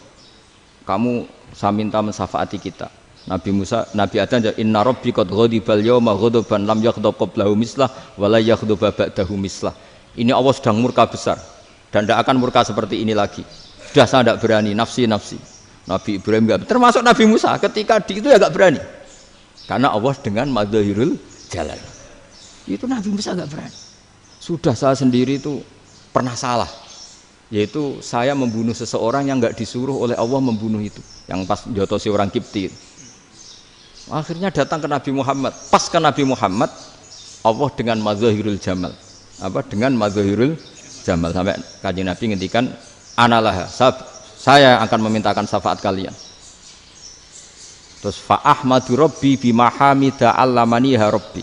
Kamu saya minta mensafaati kita. Nabi Musa, Nabi Adam, inna rabbi qad ghadibal yawma ghadaban lam yaghdab qablahu mislah wa la yaghdab ba'dahu mislah. Ini Allah sedang murka besar dan tidak akan murka seperti ini lagi. Sudah saya tidak berani, nafsi. Nabi Ibrahim enggak, termasuk Nabi Musa ketika itu ya enggak berani. Karena Allah dengan madzahirul jalal. Itu Nabi Musa enggak berani. Sudah saya sendiri itu pernah salah. Yaitu saya membunuh seseorang yang enggak disuruh oleh Allah membunuh itu, yang pas jotosi orang Kipti. Akhirnya datang ke Nabi Muhammad, pas ke Nabi Muhammad Allah dengan madzahirul jamal. Dengan madzahirul jamal sampai Kanjeng Nabi ngendikan analah, saya akan memintakan syafaat kalian. Terus fa ahmadu rabbi bima hamida allamaniha rabbi.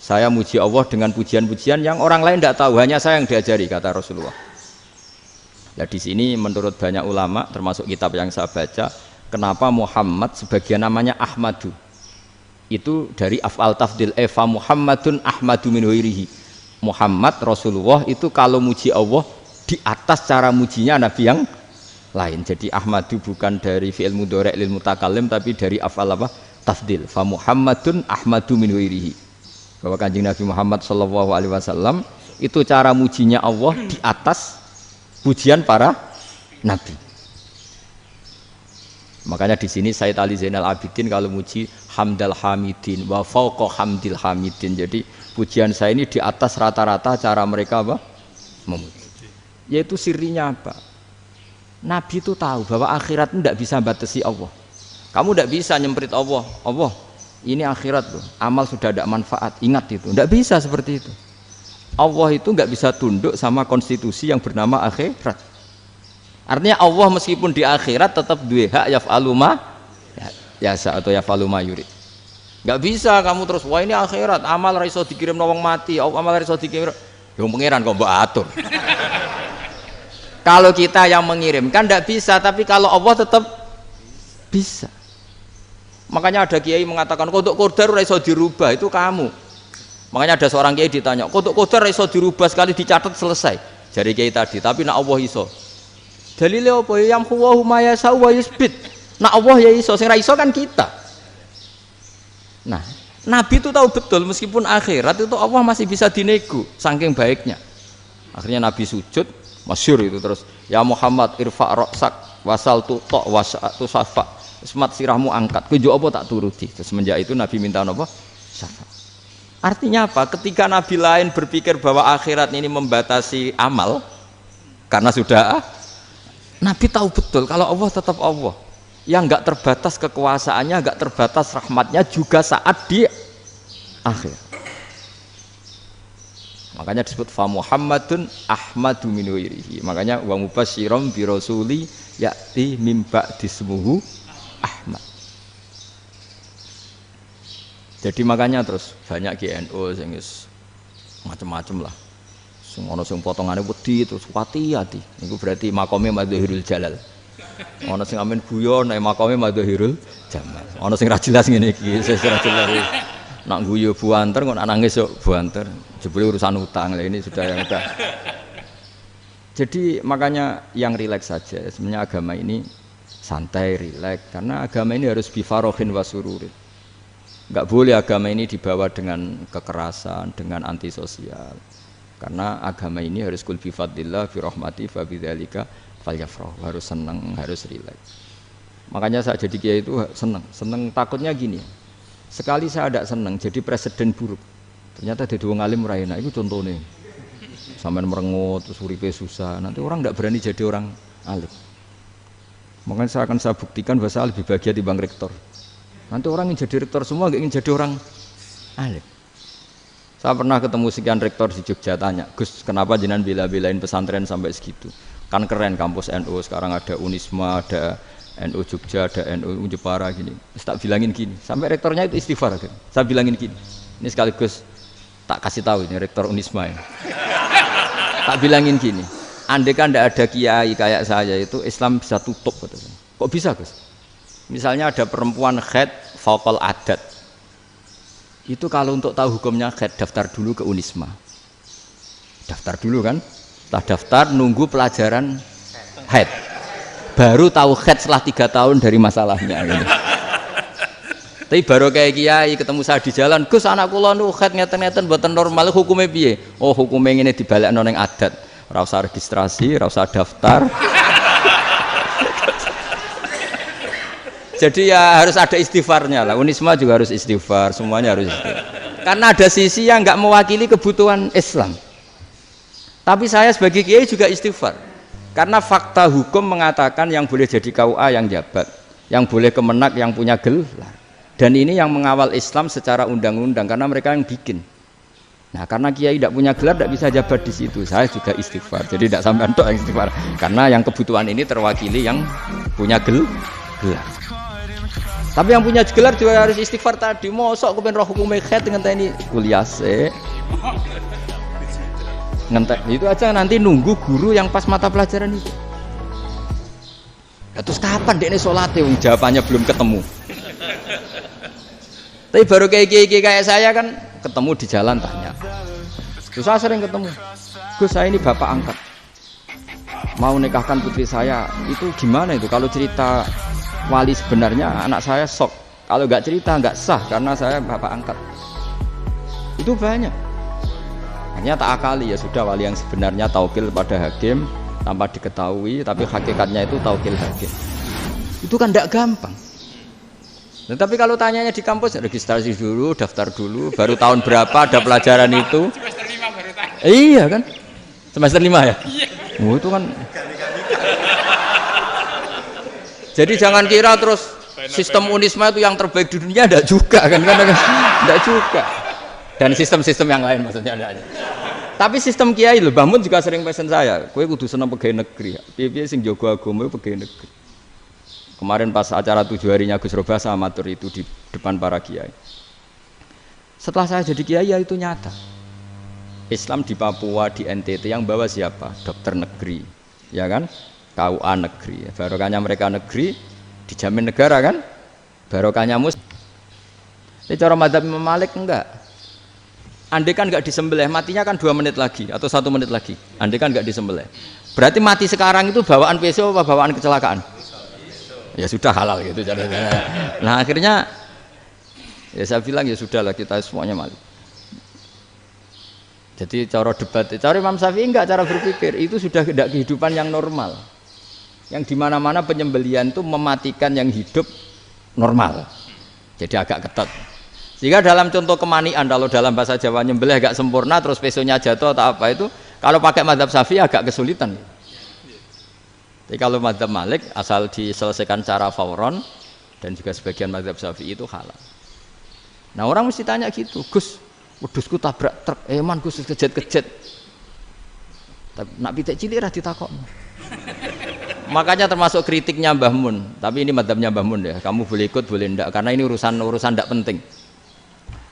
Saya muji Allah dengan pujian-pujian yang orang lain tidak tahu, hanya saya yang diajari, kata Rasulullah. Nah di sini menurut banyak ulama termasuk kitab yang saya baca, kenapa Muhammad sebagian namanya Ahmadu? Itu dari af'al tafdil, fa Muhammadun Ahmadu min ghairihi. Muhammad Rasulullah itu kalau muji Allah di atas cara mujinya nabi yang lain. Jadi Ahmadu bukan dari fi'il mudhari' lil mutakallim tapi dari af'al apa? Tafdil. Fa Muhammadun Ahmadu min ghairihi. Bahwa Kanjeng Nabi Muhammad sallallahu alaihi wasallam itu cara mujinya Allah di atas pujian para nabi. Makanya di sini Sayyid Ali Zainal Abidin kalau muji hamdal hamidin wa fauqa hamdil hamidin. Jadi pujian saya ini di atas rata-rata cara mereka apa? Memuji. Yaitu sirinya apa? Nabi itu tahu bahwa akhirat tidak bisa batasi Allah. Kamu tidak bisa nyemprit Allah. Allah, ini akhirat loh. Amal sudah ada manfaat. Ingat itu. Tidak bisa seperti itu. Allah itu nggak bisa tunduk sama konstitusi yang bernama akhirat. Artinya Allah meskipun di akhirat tetap duwe hak yaf'alu ma yasa atau yaf'alu ma yurid. Nggak bisa kamu terus wah ini akhirat amal ra iso dikirim wong mati, amal ra iso dikirim. Yo pangeran kok mbok atur. Kalau kita yang mengirimkan nggak bisa, tapi kalau Allah tetap bisa. Makanya ada kiai mengatakan kodok qadar ra iso dirubah, itu kamu. Makanya ada seorang kiai ditanya, kodok qadar iso dirubah sekali dicatat selesai. Jari kiai tadi, tapi nak Allah iso. Dalile apa ya yamhu ma yasha wa yusbit. Nak Allah ya iso, sing ra iso kan kita. Nah, Nabi itu tahu betul meskipun akhirat itu Allah masih bisa dinego saking baiknya. Akhirnya Nabi sujud, masyhur itu terus, ya Muhammad irfa' ra'sak wasal tuqa wasatu safa. Semat sirahmu angkat. Kowe apa tak turuti. Terus semenjak itu Nabi minta apa? Syafaat. Artinya apa? Ketika Nabi lain berpikir bahwa akhirat ini membatasi amal karena sudah Nabi tahu betul kalau Allah tetap Allah yang enggak terbatas kekuasaannya, enggak terbatas rahmatnya juga saat di akhir. Makanya disebut fa Muhammadun Ahmadu min ghairihi. Makanya wa mubasyiran bi rasuli ya'ti mim ba'dismuhu Ahmad. Jadi makanya terus banyak GNU sing macam-macam lah. Sing ana sing potongane wedi terus hati-hati. Niku berarti makome madzahirul jalal. Ana sing amen guyon nek makome madzahirul jamal. Ana sing ra jelas ngene iki, sing ra jelas. Nak guyu buanter kok nak nangis yo buanter. Jebule urusan utang. Lah ini sudah yang udah. Jadi makanya yang rileks saja. Sebenarnya agama ini santai, rileks karena agama ini harus bifarohin wasururin. Enggak boleh agama ini dibawa dengan kekerasan, dengan antisosial. Karena agama ini harus kul bi fadlillah bi rahmati fa bidzalika falyafrahu, harus senang, harus rileks. Makanya saya jadi kiai itu senang takutnya gini. Sekali saya tidak senang jadi presiden buruk. Ternyata jadi wong alim ora enak, itu contohnya. sampean merengut terus uripe susah. Nanti orang tidak berani jadi orang alim. Makanya saya buktikan bahwa saya lebih bahagia dibanding rektor. Nanti orang ingin jadi rektor semua, nggak ingin jadi orang alim. Saya pernah ketemu sekian rektor di Jogja, tanya, Gus, kenapa jenengan bela-belain pesantren sampai segitu? Kan keren kampus NU, sekarang ada Unisma, ada NU Jogja, ada NU Jepara gini. Tak bilangin gini, sampai rektornya itu istighfar. Saya bilangin gini, ini sekaligus tak kasih tahu ini rektor Unisma ya. Tak bilangin gini, andai kan tidak ada kiai kayak saya itu Islam bisa tutup. Kok bisa Gus? Misalnya ada perempuan haid faqal adat. Itu kalau untuk tahu hukumnya haid daftar dulu ke Unisma. Daftar dulu kan? Setelah daftar nunggu pelajaran haid. Baru tahu haid setelah 3 tahun dari masalahnya gitu. Tapi baru kayak kiai ketemu saya di jalan, Gus anak kula nu haid ngeten-ngeten mboten normal hukumnya piye? Oh hukumnya ngene dibalekno ning adat. Ora usah registrasi, ora usah daftar. Jadi ya harus ada istighfarnya lah. Unisma juga harus istighfar, semuanya harus istighfar. Karena ada sisi yang nggak mewakili kebutuhan Islam. Tapi saya sebagai kiai juga istighfar. Karena fakta hukum mengatakan yang boleh jadi KUA yang jabat, yang boleh kemenak yang punya gelar. Dan ini yang mengawal Islam secara undang-undang karena mereka yang bikin. Nah, karena kiai tidak punya gelar tidak bisa jabat di situ. Saya juga istighfar. Jadi tidak sampai entok yang istighfar. Karena yang kebutuhan ini terwakili yang punya gelar. Tapi yang punya gelar juga harus istighfar tadi. Mosok kepen roh hukum haid ngenteni kuliah se. Ngentek itu aja nanti nunggu guru yang pas mata pelajaran itu. Terus kapan dekne salate wong jawabannya belum ketemu. Tapi baru kayak saya kan ketemu di jalan tanya. Terus saya sering ketemu. Gus saya ini bapak angkat. Mau nikahkan putri saya itu gimana itu kalau cerita wali sebenarnya anak saya sok, kalau nggak cerita nggak sah karena saya bapak angkat. Itu banyak. Hanya tak akali ya sudah wali yang sebenarnya taukil pada hakim tanpa diketahui, tapi hakikatnya itu taukil hakim. Itu kan tidak gampang. Nah, tapi kalau tanyanya di kampus registrasi dulu, daftar dulu, baru tahun berapa ada pelajaran itu? Semester 5 baru tanya. Iya kan? Semester 5 ya? Iya. Oh, itu kan. Jadi jangan kira terus sistem Unisma itu yang terbaik di dunia, tidak juga kan, tidak juga. Dan sistem-sistem yang lain maksudnya ada. Tapi sistem kiai loh, Mbah Mun juga sering pesen saya, kowe kudu seneng pegawai negeri. Piye-piye sing jaga agama pegawai negeri. Kemarin pas acara 7 harinya Gus Robah saya matur itu di depan para kiai. Setelah saya jadi kiai ya itu nyata. Islam di Papua, di NTT yang bawa siapa? Dokter negeri, ya kan? KUA negeri, barokahnya mereka negeri dijamin negara kan, barokahnya ini cara madzhab Imam Malik enggak, andai kan enggak disembelih matinya kan 2 menit lagi atau 1 menit lagi, andai kan enggak disembelih berarti mati sekarang itu bawaan pisau apa bawaan kecelakaan? Ya sudah halal gitu. Nah akhirnya ya saya bilang ya sudahlah kita semuanya Malik. Jadi cara debat, cara Imam Syafi'i enggak, cara berpikir itu sudah tidak kehidupan yang normal. Yang dimana-mana penyembelian itu mematikan yang hidup normal. Jadi agak ketat. Sehingga dalam contoh kemanian, kalau dalam bahasa Jawa nyembelih agak sempurna, terus pesonya jatuh atau apa itu, kalau pakai mazhab Syafi'i agak kesulitan. Jadi kalau mazhab Malik asal diselesaikan secara fauron dan juga sebagian mazhab Syafi'i itu halal. Nah orang mesti tanya gitu, Gus, wedhusku tabrak truk, eman Gus kejet-kejet. Tapi nak pitik cilik ra ditakokno. Makanya termasuk kritiknya Mbah Mun, tapi ini madzhabnya Mbah Mun ya. Kamu boleh ikut boleh ndak karena ini urusan ndak penting.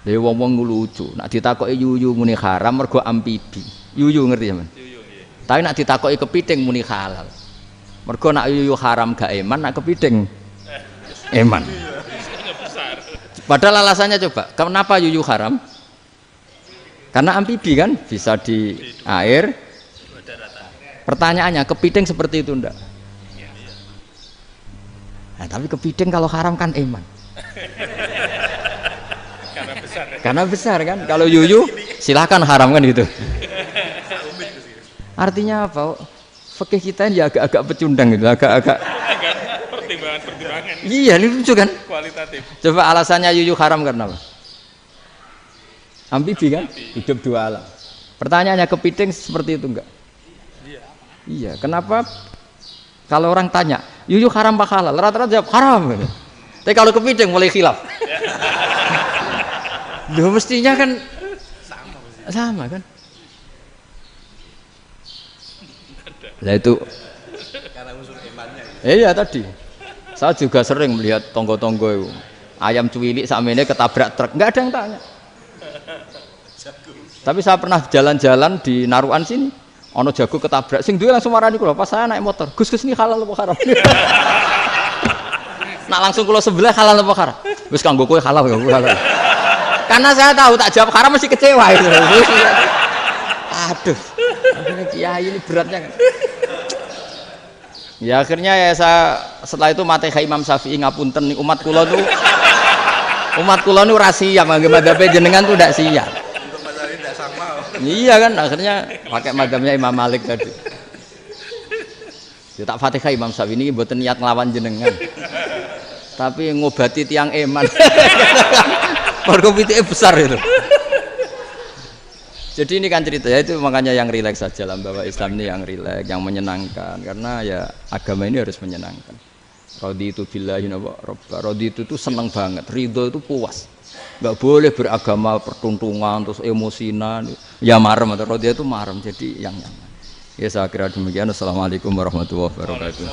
Lha wong-wong lucu, nak ditakoki yuyu muni haram mergo amfibi. Yuyu ngerti ya, Man? Yuyu nggih. Tapi nak ditakoki kepiting muni halal. Mergo nak yuyu haram gak eman, nak kepiting eman. Padahal alasannya coba, kenapa yuyu haram? Karena amfibi kan, bisa di air. Pertanyaannya, kepiting seperti itu enggak? Nah, tapi kepiting kalau haram kan eman. Karena besar kan. Kalau yuyu silahkan haram kan gitu. Artinya apa? Fikih kita ya agak-agak pecundang gitu, agak-agak pertimbangan. Iya, ini lucu kan? Kualitatif. Coba alasannya yuyu haram karena apa? Amfibi kan? Hidup 2 alam. Pertanyaannya kepiting seperti itu enggak? Iya. Kenapa kalau orang tanya, yuyu haram apa halal? Rata-rata jawab haram. Tapi kalau kepiting mulai khilaf. Loh mestinya kan sama kan? Nah itu karena unsur imannya. Iya tadi. Saya juga sering melihat tonggo-tonggo itu. Ayam cuwilik sakmene ketabrak truk, enggak ada yang tanya. Tapi saya pernah jalan-jalan di Naruan sini, ono jago ketabrak, sing duwe langsung marani kula pas saya naik motor. Gus ini halal apa haram? Nak langsung kula sebelah halal apa haram? Wis kanggo kowe halal ya halal. Karena saya tahu tak jawab haram mesti kecewa itu. Aduh. Akhirnya kiai ini beratnya kan. Ya akhirnya ya saya setelah itu Fatihah Imam Syafi'i ngapunten nih umat kula nu rahasia mangke madzhabe jenengan tuh ndak siap. Iya kan akhirnya pakai madzhabnya Imam Malik tadi. Ya tak Fatihah Imam Syafi'i ini mboten niat nglawan jenengan. Tapi ngobati tiang eman. Mergo pitike besar itu. Jadi ini kan cerita ya itu makanya yang rileks saja lah bahwa Islam ini yang rileks, yang menyenangkan karena ya agama ini harus menyenangkan. Raditu billahi robba. Raditu itu senang banget, ridho itu puas. Enggak boleh beragama pertuntungan terus emosinan. Ya marem atau raditu itu marem jadi yang nyaman. Ya saya kira demikian. Assalamualaikum warahmatullahi wabarakatuh.